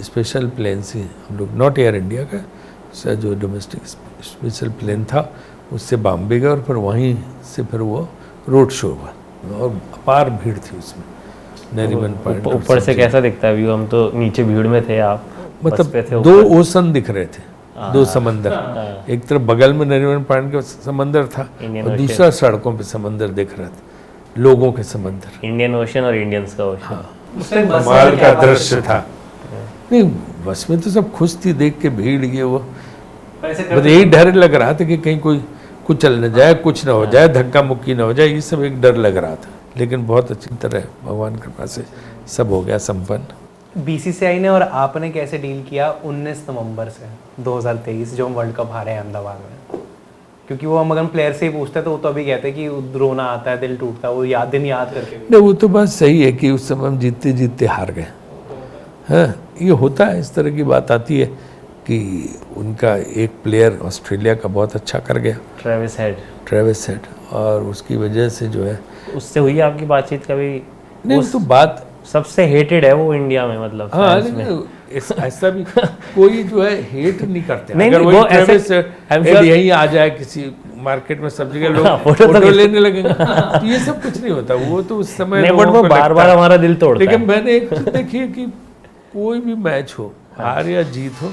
स्पेशल प्लेन से हम लोग, नॉट एयर इंडिया का, उसका जो डोमेस्टिक स्पेशल प्लेन था, उससे बॉम्बे गए, और फिर वहीं से फिर वो रोड शो हुआ, और अपार भीड़ थी उसमें। नरीमन पॉइंट ऊपर से कैसा दिखता है व्यू? हम तो नीचे भीड़ में थे, आप बस पे थे। मतलब 2 ओशन दिख रहे थे, 2 समंदर। एक तरफ बगल में नरीमन पॉइंट का समंदर था, और दूसरा सड़कों पे समंदर दिख रहा था, लोगों के समंदर। इंडियन ओशन और इंडियंस का ओशन। हाँ, कमाल का दृश्य था। नहीं बस में तो सब खुश थी देख के भीड़, ये वो, बस यही डर लग रहा था कि कहीं कोई कुछ चल न जाए, कुछ ना हो जाए, धक्का मुक्की ना हो जाए, ये सब एक डर लग रहा था। लेकिन बहुत अच्छी तरह भगवान की कृपा से सब हो गया संपन्न। BCCI ने और आपने कैसे डील किया 19 नवंबर से 2023 जो हम वर्ल्ड कप हारे हैं अहमदाबाद में? क्योंकि वो हम अगर प्लेयर से ही पूछते तो वो तो अभी कहते हैं कि रोना आता है, दिल टूटता है, वो दिन याद करके। नहीं वो तो बात सही है कि उस समय हम जीतते जीतते हार गए। हाँ ये होता है, इस तरह की बात आती है कि उनका एक प्लेयर ऑस्ट्रेलिया का बहुत अच्छा कर गया, ट्रेविस हेड, और उसकी वजह से जो है, उससे हुई आपकी बातचीत कभी? नहीं तो बात सबसे हेटेड है वो इंडिया में, मतलब हाँ fans में। ऐसा भी कोई जो है हेट नहीं करते। नहीं, अगर नहीं, वही वो ऐसे- ट्रेविस I'm sure- यहीं आ जाए किसी मार्केट में, सब जगह लोग फोटो तो फोटो लेने लगेंगे, तो ये सब कुछ नहीं होता। वो तो उस समय नहीं, बट लोगों वो को बार लगता बार है। हमारा दिल तोड़ता लेकिन है। मैंने एक चीज देखी है कि कोई भी मैच हो, हार या जीत हो,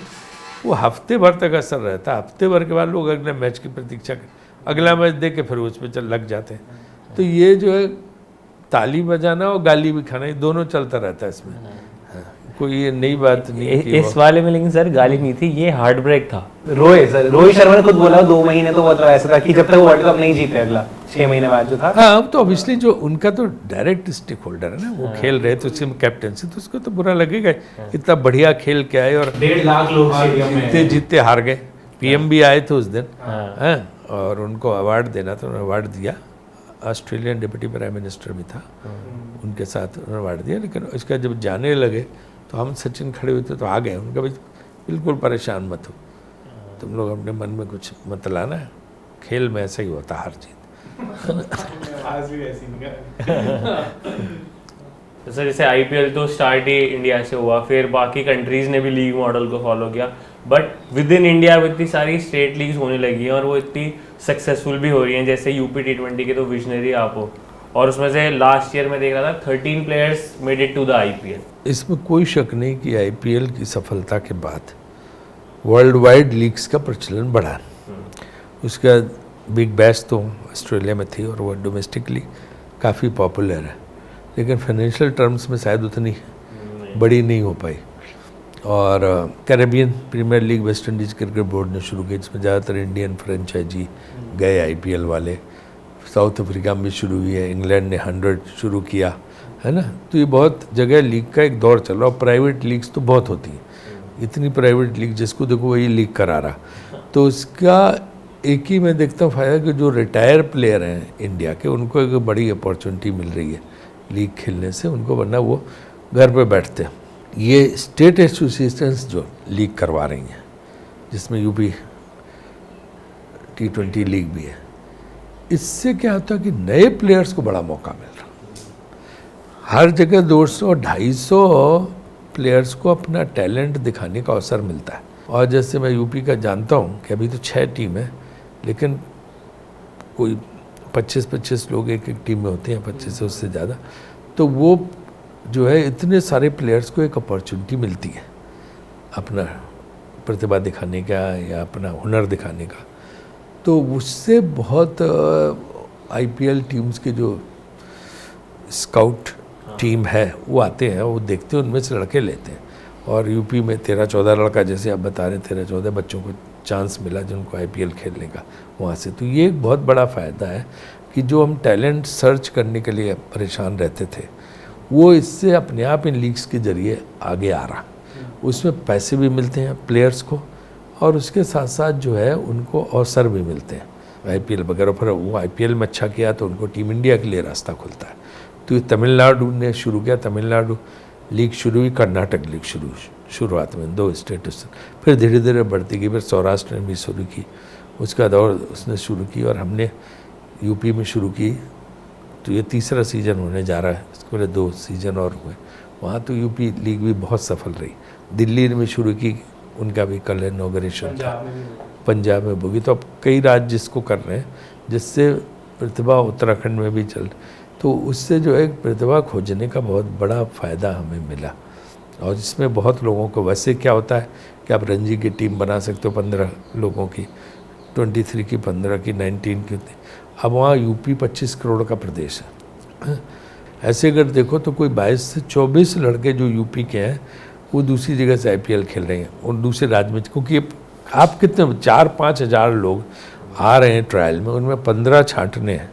वो हफ्ते भर तक असर रहता है। हफ्ते भर के बाद लोग अगले मैच की प्रतीक्षा कर, अगला मैच देख के फिर उस पर चल लग जाते हैं। तो ये जो है ताली बजाना और गाली भी खाना, ये दोनों चलता रहता है इसमें। हाँ, कोई ये नई बात नहीं कि इस वाले में लेकिन सर गाली नहीं थी, ये हार्ट ब्रेक था। रोहित शर्मा ने खुद बोला 2 महीने तो मतलब ऐसा था कि जब तक वो वर्ल्ड कप नहीं जीते अगला 6 महीने बाद जो था। हाँ, अब तो ऑब्वियसली जो उनका तो डायरेक्ट स्टेक होल्डर है ना, वो खेल रहे तो उसमें कैप्टनसी, तो उसको तो बुरा लगेगा। इतना बढ़िया खेल के आए और 1.5 लाख लोग स्टेडियम में जीतते जीतते हार गए। पीएम भी आए थे उस दिन, हाँ, और उनको अवार्ड देना था, उन्होंने अवार्ड दिया। ऑस्ट्रेलियन डिप्टी प्राइम मिनिस्टर भी था, उनके साथ उन्होंने अवार्ड दिया। लेकिन उसका जब जाने लगे तो हम सचिन खड़े हुए थे तो आ गए। उनका भाई बिल्कुल परेशान मत हो, तुम लोग अपने मन में कुछ मत लाना है, खेल में ऐसा ही होता हार जीत। तो सर जैसे आईपीएल तो स्टार्ट ही इंडिया से हुआ, फिर बाकी कंट्रीज ने भी लीग मॉडल को फॉलो किया, बट विद इन इंडिया इतनी सारी स्टेट लीग्स होने लगी हैं और वो इतनी सक्सेसफुल भी हो रही हैं। जैसे यूपी T20 के तो विजनरी आप हो, और उसमें से लास्ट ईयर में देख रहा था 13 players made it to the IPL. इसमें कोई शक नहीं कि आईपीएल की सफलता के बाद वर्ल्ड वाइड लीग्स का प्रचलन बढ़ा। उसका बिग बैश तो ऑस्ट्रेलिया में थी और वो डोमेस्टिकली काफ़ी पॉपुलर है, लेकिन फाइनेंशियल टर्म्स में शायद उतनी बड़ी नहीं हो पाई। और Caribbean Premier League West Indies cricket board ने शुरू की, जिसमें ज़्यादातर इंडियन फ्रेंचाइजी गए आईपीएल वाले। साउथ अफ्रीका में भी शुरू हुई है, इंग्लैंड ने 100 शुरू किया है ना। तो ये बहुत जगह लीग का एक दौर चल रहा है। और प्राइवेट लीग्स तो बहुत होती हैं, इतनी प्राइवेट लीग जिसको देखो वही लीग करा रहा। तो इसका एक ही मैं देखता हूँ फ़ायदा कि जो रिटायर प्लेयर हैं इंडिया के, उनको एक बड़ी अपॉर्चुनिटी मिल रही है लीग खेलने से उनको, वरना वो घर पे बैठते हैं। ये स्टेट एसोसिएशंस जो लीग करवा रही हैं, जिसमें यूपी T20 लीग भी है, इससे क्या होता है कि नए प्लेयर्स को बड़ा मौका मिल रहा। हर जगह 200-250 प्लेयर्स को अपना टैलेंट दिखाने का अवसर मिलता है। और जैसे मैं यूपी का जानता हूँ कि अभी तो 6 टीम है, लेकिन कोई 25-25 लोग एक टीम में होते हैं, 25 से उससे ज़्यादा। तो वो जो है इतने सारे प्लेयर्स को एक अपॉर्चुनिटी मिलती है अपना प्रतिभा दिखाने का या अपना हुनर दिखाने का। तो उससे बहुत आईपीएल टीम्स के जो स्काउट टीम है वो आते हैं, वो देखते हैं, उनमें से लड़के लेते हैं। और यूपी में 13-14 लड़का, जैसे आप बता रहे हैं, 13-14 बच्चों को चांस मिला जिनको आईपीएल खेलने का वहाँ से। तो ये एक बहुत बड़ा फ़ायदा है कि जो हम टैलेंट सर्च करने के लिए परेशान रहते थे, वो इससे अपने आप इन लीग्स के ज़रिए आगे आ रहा। उसमें पैसे भी मिलते हैं प्लेयर्स को, और उसके साथ साथ जो है उनको अवसर भी मिलते हैं आईपीएल वगैरह। फिर वो आईपीएल में अच्छा किया तो उनको टीम इंडिया के लिए रास्ता खुलता है। तो ये तमिलनाडु ने शुरू किया, तमिलनाडु लीग शुरू हुई, कर्नाटक लीग शुरुआत में 2 स्टेट, फिर धीरे धीरे बढ़ती गई। फिर सौराष्ट्र ने भी शुरू की, उसका दौर उसने शुरू की, और हमने यूपी में शुरू की। तो ये 3रा सीज़न होने जा रहा है, इसके पहले 2 सीज़न और हुए। वहाँ तो यूपी लीग भी बहुत सफल रही। दिल्ली ने भी शुरू की, उनका भी कल इनॉग्रेशन था। पंजाब में होगी। तो अब कई राज्य इसको कर रहे हैं, जिससे प्रतिभा उत्तराखंड में भी चल, तो उससे जो है प्रतिभा खोजने का बहुत बड़ा फ़ायदा हमें मिला। और इसमें बहुत लोगों को, वैसे क्या होता है कि आप रणजी की टीम बना सकते हो 15 लोगों की, 23 की, 15 की, 19 की। अब वहाँ यूपी 25 करोड़ का प्रदेश है। ऐसे अगर देखो तो कोई 22 से 24 लड़के जो यूपी के हैं वो दूसरी जगह से आईपीएल खेल रहे हैं और दूसरे राज्य में, क्योंकि आप कितने 4-5 हज़ार लोग आ रहे हैं ट्रायल में, उनमें 15 छांटने हैं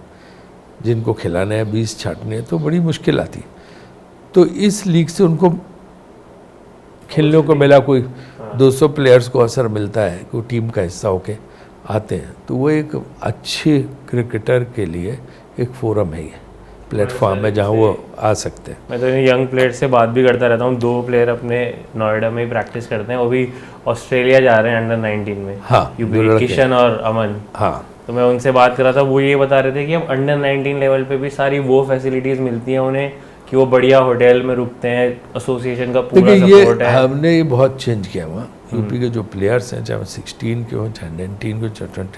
जिनको खिलाने हैं, 20 छांटने हैं, तो बड़ी मुश्किल आती। तो इस लीग से उनको खेलने को मिला, कोई 200 प्लेयर्स को अवसर मिलता है कि वो टीम का हिस्सा होके आते हैं। तो वो एक अच्छे क्रिकेटर के लिए एक फोरम है, ये प्लेटफॉर्म है जहाँ वो आ सकते हैं। मैं तो यंग प्लेयर से बात भी करता रहता हूँ। 2 प्लेयर अपने नोएडा में ही प्रैक्टिस करते हैं, वो भी ऑस्ट्रेलिया जा रहे हैं अंडर 19 में। हाँ, किशन और अमन। हाँ, तो मैं उनसे बात कर रहा था, वो ये बता रहे थे कि अब अंडर 19 लेवल पे भी सारी वो फैसिलिटीज़ मिलती हैं उन्हें कि वो बढ़िया होटल में रुकते हैं, एसोसिएशन का पूरा सपोर्ट है। हमने ये बहुत चेंज किया वहाँ। यूपी के जो प्लेयर्स हैं, चाहे 16 के हों, चाहे 19 के, चाहे 20,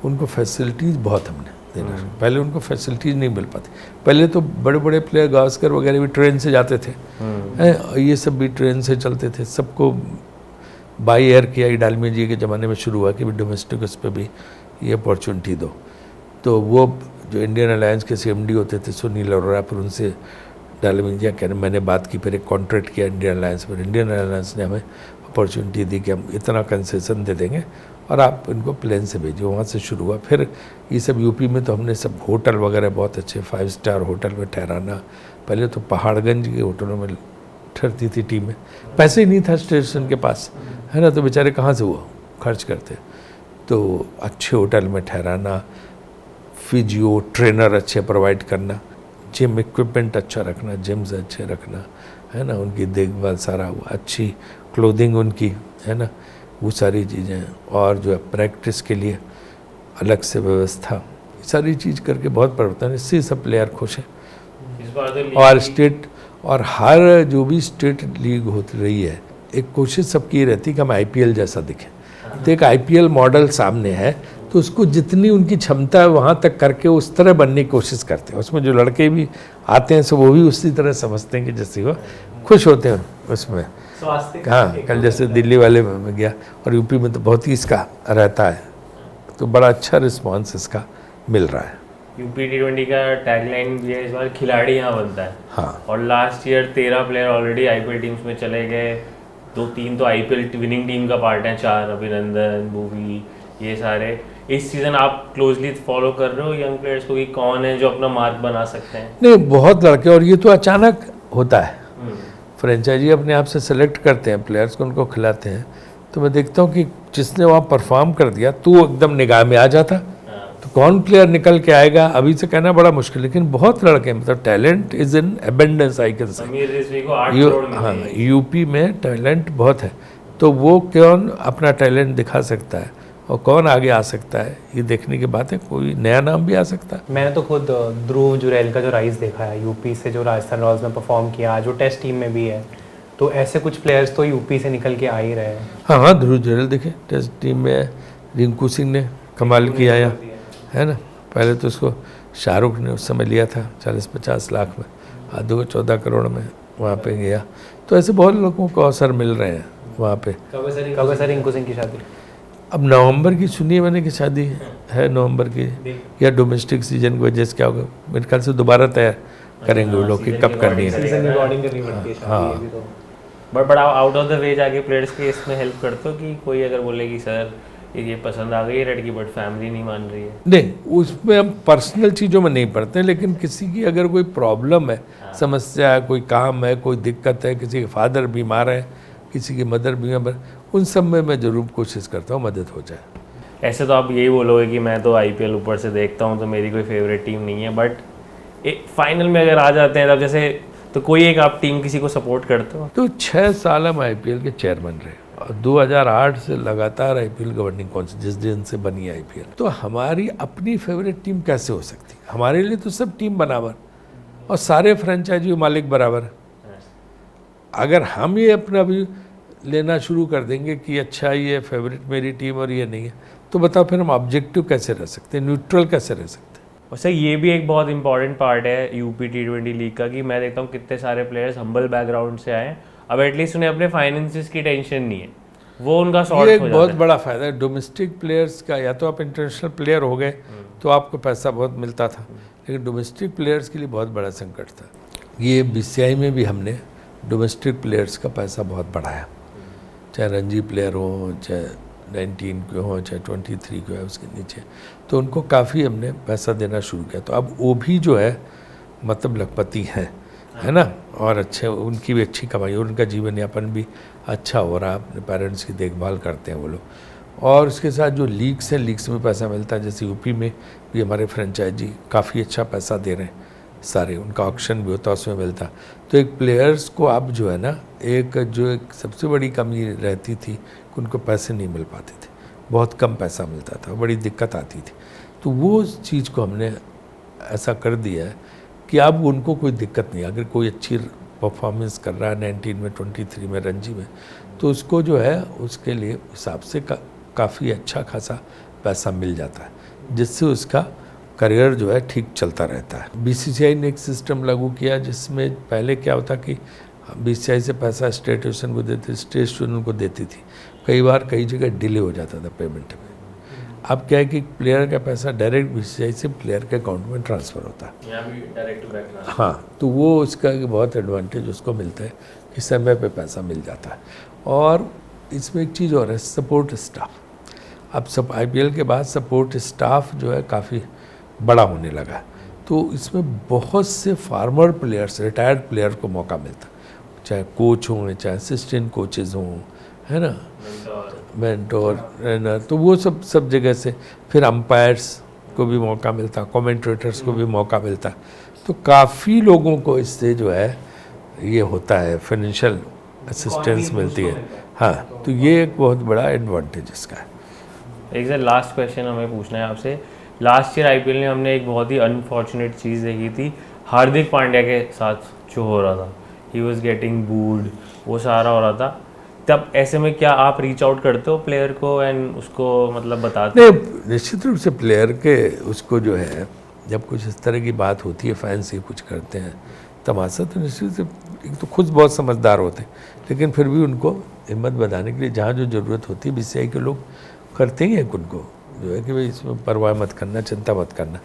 उनको फैसिलिटीज़ बहुत हमने देना। पहले उनको फैसिलिटीज़ नहीं मिल पाती। पहले तो बड़े बड़े प्लेयर गावस्कर वगैरह भी ट्रेन से जाते थे, ये सब भी ट्रेन से चलते थे। सबको बाई एयर किया, डालमिया जी के ज़माने में शुरू हुआ कि डोमेस्टिक उस पर भी ये अपॉर्चुनिटी दो। तो वो जो इंडियन अलायंस के CMD होते थे सुनील अरोड़ा, फिर उनसे डालमिया जी कहने मैंने बात की, फिर एक कॉन्ट्रैक्ट किया इंडियन अलायंस पर। इंडियन अलायंस ने हमें अपॉर्चुनिटी दी कि हम इतना कंसेशन दे देंगे और आप इनको प्लेन से भेजिए। वहाँ से शुरू हुआ। फिर ये सब यूपी में तो हमने सब होटल वगैरह बहुत अच्छे 5 स्टार होटल में ठहराना। पहले तो पहाड़गंज के होटलों में ठहरती थी टीमें, पैसे ही नहीं था स्टेशन के पास, है ना, तो बेचारे कहाँ से वो खर्च करते। तो अच्छे होटल में ठहराना, फिजियो ट्रेनर अच्छे प्रोवाइड करना, जिम इक्विपमेंट अच्छा रखना, जिम्स अच्छे रखना, है ना, उनकी देखभाल सारा, अच्छी क्लोथिंग उनकी, है ना, वो सारी चीज़ें, और जो है प्रैक्टिस के लिए अलग से व्यवस्था, सारी चीज़ करके बहुत परिवर्तन। इससे सब प्लेयर खुश हैं। इस बार तो और स्टेट और हर जो भी स्टेट लीग होती रही है, एक कोशिश सबकी ये रहती है कि हम IPL जैसा दिखें। तो एक IPL मॉडल सामने है, तो उसको जितनी उनकी क्षमता है वहाँ तक करके उस तरह बनने की कोशिश करते हैं। उसमें जो लड़के भी आते हैं सो वो भी उसी तरह समझते हैं कि जैसे वो खुश होते हैं उसमें। हाँ, कल जैसे दिल्ली वाले में गया, और यूपी में तो बहुत ही इसका रहता है, तो बड़ा अच्छा रिस्पॉन्स इसका मिल रहा है। यूपी T20 का टैगलाइन भी है इस बार, खिलाड़ी यहाँ बनता है। हाँ, और last year 13 player already IPL teams में चले गए, 2-3 तो IPL विनिंग टीम का पार्ट है, 4 अभिनंदन, भुवी, ये सारे। इस सीज़न आप क्लोजली फॉलो कर रहे हो यंग प्लेयर्स को कि कौन है जो अपना मार्क बना सकते हैं? नहीं, बहुत लड़के, और ये तो अचानक होता है। फ्रेंचाइजी अपने आप से सेलेक्ट करते हैं प्लेयर्स को, उनको खिलाते हैं। तो मैं देखता हूँ कि जिसने वहाँ परफॉर्म कर दिया तो एकदम निगाह में आ जाता। तो कौन प्लेयर निकल के आएगा अभी से कहना बड़ा मुश्किल, लेकिन बहुत लड़के, मतलब talent is in abundance I can say. हाँ, यूपी में टैलेंट बहुत है, तो वो कौन अपना टैलेंट दिखा सकता है और कौन आगे आ सकता है, ये देखने की बात है। कोई नया नाम भी आ सकता है। मैंने तो खुद ध्रुव जुरैल का जो राइज देखा है यूपी से, जो राजस्थान रॉयल्स में परफॉर्म किया, जो टेस्ट टीम में भी है, तो ऐसे कुछ प्लेयर्स तो यूपी से निकल के आ ही रहे हैं। हाँ हाँ, ध्रुव जुरैल देखे टेस्ट टीम में, रिंकू सिंह ने कमाल किया है ना। पहले तो उसको शाहरुख ने उस समय लिया था 40-50 लाख में, आज 14 करोड़ में वहाँ पे गया। तो ऐसे बहुत लोगों को अवसर मिल रहे हैं वहाँ पे। कब है सर रिंकू सिंह की शादी? अब नवंबर की सुनी है मैंने कि शादी है नवंबर की, या डोमेस्टिक सीजन की वजह से क्या होगा, मेरे ख्याल से दोबारा तैयार करेंगे वो लोग कि कब करनी है। हाँ, but out of the way जाके प्लेयर्स के इसमें हेल्प करते हो कि कोई अगर बोले कि सर ये पसंद आ गई है लड़की बट फैमिली नहीं मान रही है? नहीं, उसमें हम पर्सनल चीज़ों में नहीं पढ़ते, लेकिन किसी की अगर कोई प्रॉब्लम है, समस्या है, कोई काम है, कोई दिक्कत है, किसी के फादर बीमार है, किसी की मदर बीमार, उन सब में मैं ज़रूर कोशिश करता हूँ मदद हो जाए। ऐसे तो आप यही बोलोगे कि मैं तो IPL ऊपर से देखता हूँ तो मेरी कोई फेवरेट टीम नहीं है, बट फाइनल में अगर आ जाते हैं तब जैसे, तो कोई एक आप टीम किसी को सपोर्ट करते हो? तो 6 साल हम IPL के चेयरमैन रहे, और 2008 से लगातार IPL गवर्निंग काउंसिल, जिस दिन से बनी IPL, तो हमारी अपनी फेवरेट टीम कैसे हो सकती? हमारे लिए तो सब टीम बराबर, और सारे फ्रेंचाइजी मालिक बराबर। अगर हम ये अपना भी लेना शुरू कर देंगे कि अच्छा ये फेवरेट मेरी टीम और ये नहीं है, तो बताओ फिर हम ऑब्जेक्टिव कैसे रह सकते हैं, न्यूट्रल कैसे रह सकते हैं? वैसे ये भी एक बहुत इंपॉर्टेंट पार्ट है यूपी T20 लीग का कि मैं देखता हूँ कितने सारे प्लेयर्स हम्बल बैकग्राउंड से आए, अब एटलीस्ट उन्हें अपने फाइनेंसिस की टेंशन नहीं है, वो उनका सॉर्ट हो जाता है। बहुत बड़ा फायदा है डोमेस्टिक प्लेयर्स का। या तो आप इंटरनेशनल प्लेयर हो गए तो आपको पैसा बहुत मिलता था, लेकिन डोमेस्टिक प्लेयर्स के लिए बहुत बड़ा संकट था। ये BCI में भी हमने डोमेस्टिक प्लेयर्स का पैसा बहुत बढ़ाया, चाहे रणजी प्लेयर हो, चाहे 19 के हो, चाहे 23 के हो, उसके नीचे, तो उनको काफ़ी हमने पैसा देना शुरू किया। तो अब वो भी जो है मतलब लखपति हैं, है ना, और अच्छे, उनकी भी अच्छी कमाई, उनका जीवन यापन भी अच्छा हो रहा है, अपने पेरेंट्स की देखभाल करते हैं वो लोग। और उसके साथ जो लीग्स हैं, लीग्स में पैसा मिलता है, जैसे यूपी में भी हमारे फ्रेंचाइजी काफ़ी अच्छा पैसा दे रहे हैं सारे, उनका ऑक्शन भी होता है, उसमें मिलता। तो एक प्लेयर्स को अब जो है ना, एक सबसे बड़ी कमी रहती थी कि उनको पैसे नहीं मिल पाते थे, बहुत कम पैसा मिलता था, बड़ी दिक्कत आती थी। तो वो चीज़ को हमने ऐसा कर दिया है कि अब उनको कोई दिक्कत नहीं। अगर कोई अच्छी परफॉर्मेंस कर रहा है 19 में, 23 में, रणजी में, तो उसको जो है उसके लिए हिसाब से काफ़ी अच्छा खासा पैसा मिल जाता है, जिससे उसका करियर जो है ठीक चलता रहता है। बीसीसीआई ने एक सिस्टम लागू किया जिसमें पहले क्या होता कि बीसीसीआई से पैसा स्टेट ट्यूशन को देती, स्टेट स्टूडेंट को देती थी, कई बार कई जगह डिले हो जाता था पेमेंट में। अब क्या है कि प्लेयर का पैसा डायरेक्ट बीसीसीआई से प्लेयर के अकाउंट में ट्रांसफ़र होता है। यहाँ भी डायरेक्ट टू बैक ट्रांसफर। हाँ, तो वो उसका एक बहुत एडवांटेज उसको मिलता है कि समय पे पैसा मिल जाता है। और इसमें एक चीज़ और है, सपोर्ट स्टाफ। अब सब आईपीएल के बाद सपोर्ट स्टाफ जो है काफ़ी बड़ा होने लगा, तो इसमें बहुत से फार्मर प्लेयर्स, रिटायर्ड प्लेयर को मौका मिलता, चाहे कोच हों, चाहे असिस्टेंट कोचेज़ हों, है ना, मेंटोर, ट्रेनर, तो वो सब जगह से। फिर अंपायर्स को भी मौका मिलता, कमेंटेटर्स को भी मौका मिलता, तो काफ़ी लोगों को इससे जो है ये होता है, फाइनेंशियल असिस्टेंस मिलती है। हाँ, तो ये एक बहुत बड़ा एडवांटेज इसका है। एक सर लास्ट क्वेश्चन हमें पूछना है आपसे। लास्ट ईयर आईपीएल में हमने एक बहुत ही अनफॉर्चुनेट चीज़ देखी थी, हार्दिक पांड्या के साथ जो हो रहा था, ही वॉज गेटिंग बूड, वो सारा हो रहा था। तब ऐसे में क्या आप रीच आउट करते हो प्लेयर को एंड उसको मतलब बताते हो? नहीं, निश्चित रूप से प्लेयर के उसको जो है, जब कुछ इस तरह की बात होती है, फैंस ही कुछ करते हैं तमाशा, तो निश्चित से एक तो खुद बहुत समझदार होते हैं, लेकिन फिर भी उनको हिम्मत बढ़ाने के लिए जहाँ जो ज़रूरत होती है बीसीसीआई के लोग करते ही हैं उनको, जो है कि भाई इसमें परवाह मत करना, चिंता मत करना।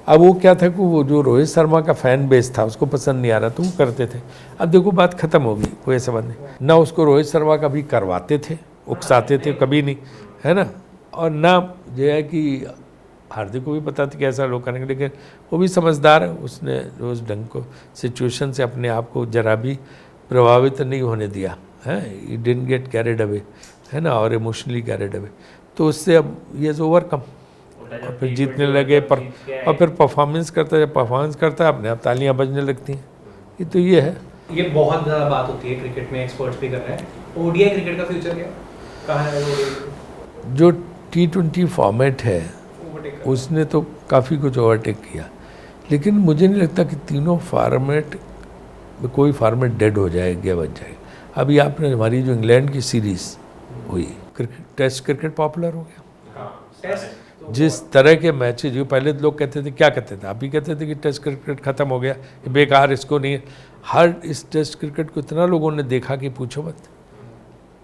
अब वो क्या था कि वो जो रोहित शर्मा का फ़ैन बेस था उसको पसंद नहीं आ रहा, तो वो करते थे। अब देखो बात ख़त्म होगी, कोई ऐसा बात नहीं, ना उसको रोहित शर्मा कभी करवाते थे, उकसाते थे, कभी नहीं, है ना, और ना जो है कि हार्दिक को भी पता था कि ऐसा लोग करेंगे, लेकिन वो भी समझदार है, उसने उस ढंग को सिचुएशन से अपने आप को जरा भी प्रभावित नहीं होने दिया है, he didn't get carried away, है ना, और इमोशनली कैरिड अवे, तो उससे अब ये इज़ ओवरकम, और फिर जीतने लगे और फिर परफॉर्मेंस करता है, जब परफॉर्मेंस करता है अपने आप तालियां बजने लगती हैं। ये तो ये है। ये बहुत ज़्यादा बात होती है क्रिकेट में, एक्सपर्ट्स भी कर रहे हैं, ओडीआई क्रिकेट का फ्यूचर क्या कहाँ है? जो T20 फॉर्मेट है उसने तो काफ़ी कुछ ओवरटेक किया, लेकिन मुझे नहीं लगता कि तीनों फार्मेट में कोई फार्मेट डेड हो जाएगा या बच जाएगा। अभी आपने हमारी जो इंग्लैंड की सीरीज़ हुई, टेस्ट क्रिकेट पॉपुलर हो गया। जिस तरह के मैचेज, जो पहले लोग कहते थे, क्या कहते थे, आप भी कहते थे कि टेस्ट क्रिकेट ख़त्म हो गया, बेकार, इसको नहीं है। हर इस टेस्ट क्रिकेट को इतना लोगों ने देखा कि पूछो मत,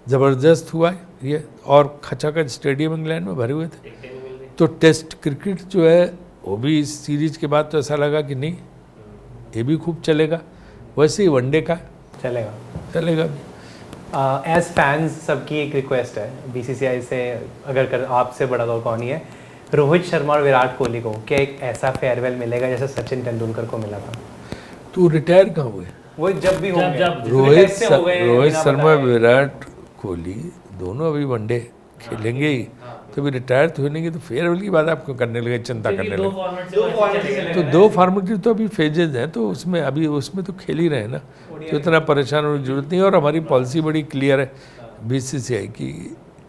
ज़बरदस्त हुआ ये, और खचाखच स्टेडियम इंग्लैंड में भरे हुए थे। तो टेस्ट क्रिकेट जो है वो भी इस सीरीज के बाद तो ऐसा लगा कि नहीं, ये भी खूब चलेगा। वैसे ही वनडे का चलेगा। एज फैंस सबकी एक रिक्वेस्ट है बीसीसीआई से, अगर आपसे बड़ा तो कौन ही है, रोहित शर्मा और विराट कोहली को क्या एक ऐसा फेयरवेल मिलेगा जैसे सचिन तेंदुलकर को मिला था? तो रिटायर कहाँ हुए? वो जब भी होंगे, रोहित शर्मा, विराट कोहली दोनों अभी वनडे खेलेंगे ही, तो भी रिटायर तो होने, तो फेयरवेल की बात आपको करने लगे, चिंता करने लगे। तो दो फॉर्मेट तो अभी फेजेज हैं, तो उसमें अभी उसमें तो खेल ही रहे हैं ना, तो इतना परेशान होने की जरूरत नहीं है। और हमारी पॉलिसी बड़ी क्लियर है बीसीसीआई की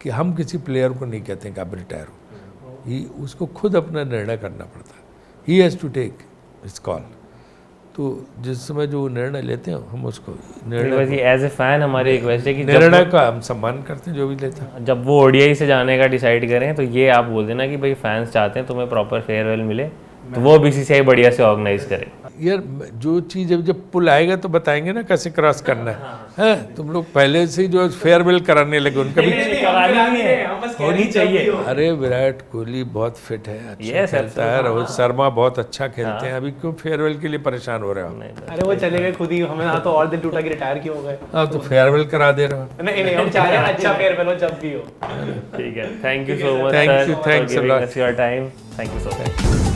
कि हम किसी प्लेयर को नहीं कहते हैं कि आप रिटायर हो, ही उसको खुद अपना निर्णय करना पड़ता है, he has to take its call. तो जिस समय जो निर्णय लेते हैं हम उसको निर्णय, एज ए फैन हमारी रिक्वेस्ट है कि निर्णय का हम सम्मान करते हैं जो भी लेते हैं। जब वो ओडीआई से जाने का डिसाइड करें तो ये आप बोल देना कि भाई फैंस चाहते हैं तुम्हें प्रॉपर फेयरवेल मिले, तो वो बीसीसीआई बढ़िया से ऑर्गेनाइज करे। यार जो चीज़ जब पुल आएगा तो बताएंगे ना कैसे क्रॉस करना है। तुम लोग पहले से ही जो फेयरवेल कराने लगे, उनका भी होनी चाहिए। अरे विराट कोहली बहुत फिट है, अच्छा खेलता है, रोहित शर्मा बहुत अच्छा खेलते हैं, अभी क्यों फेयरवेल के लिए परेशान हो रहे हो? अरे वो चले गए खुद ही, हमें तो और दिल टूटा कि रिटायर क्यों हो गए। आप तो फेयरवेल करा दे रहे हो। नहीं, हम चाह रहे हैं अच्छा फेयरवेल हो जब भी हो। ठीक है, thank you so much, thank you, thanks a lot your time, thank you so much.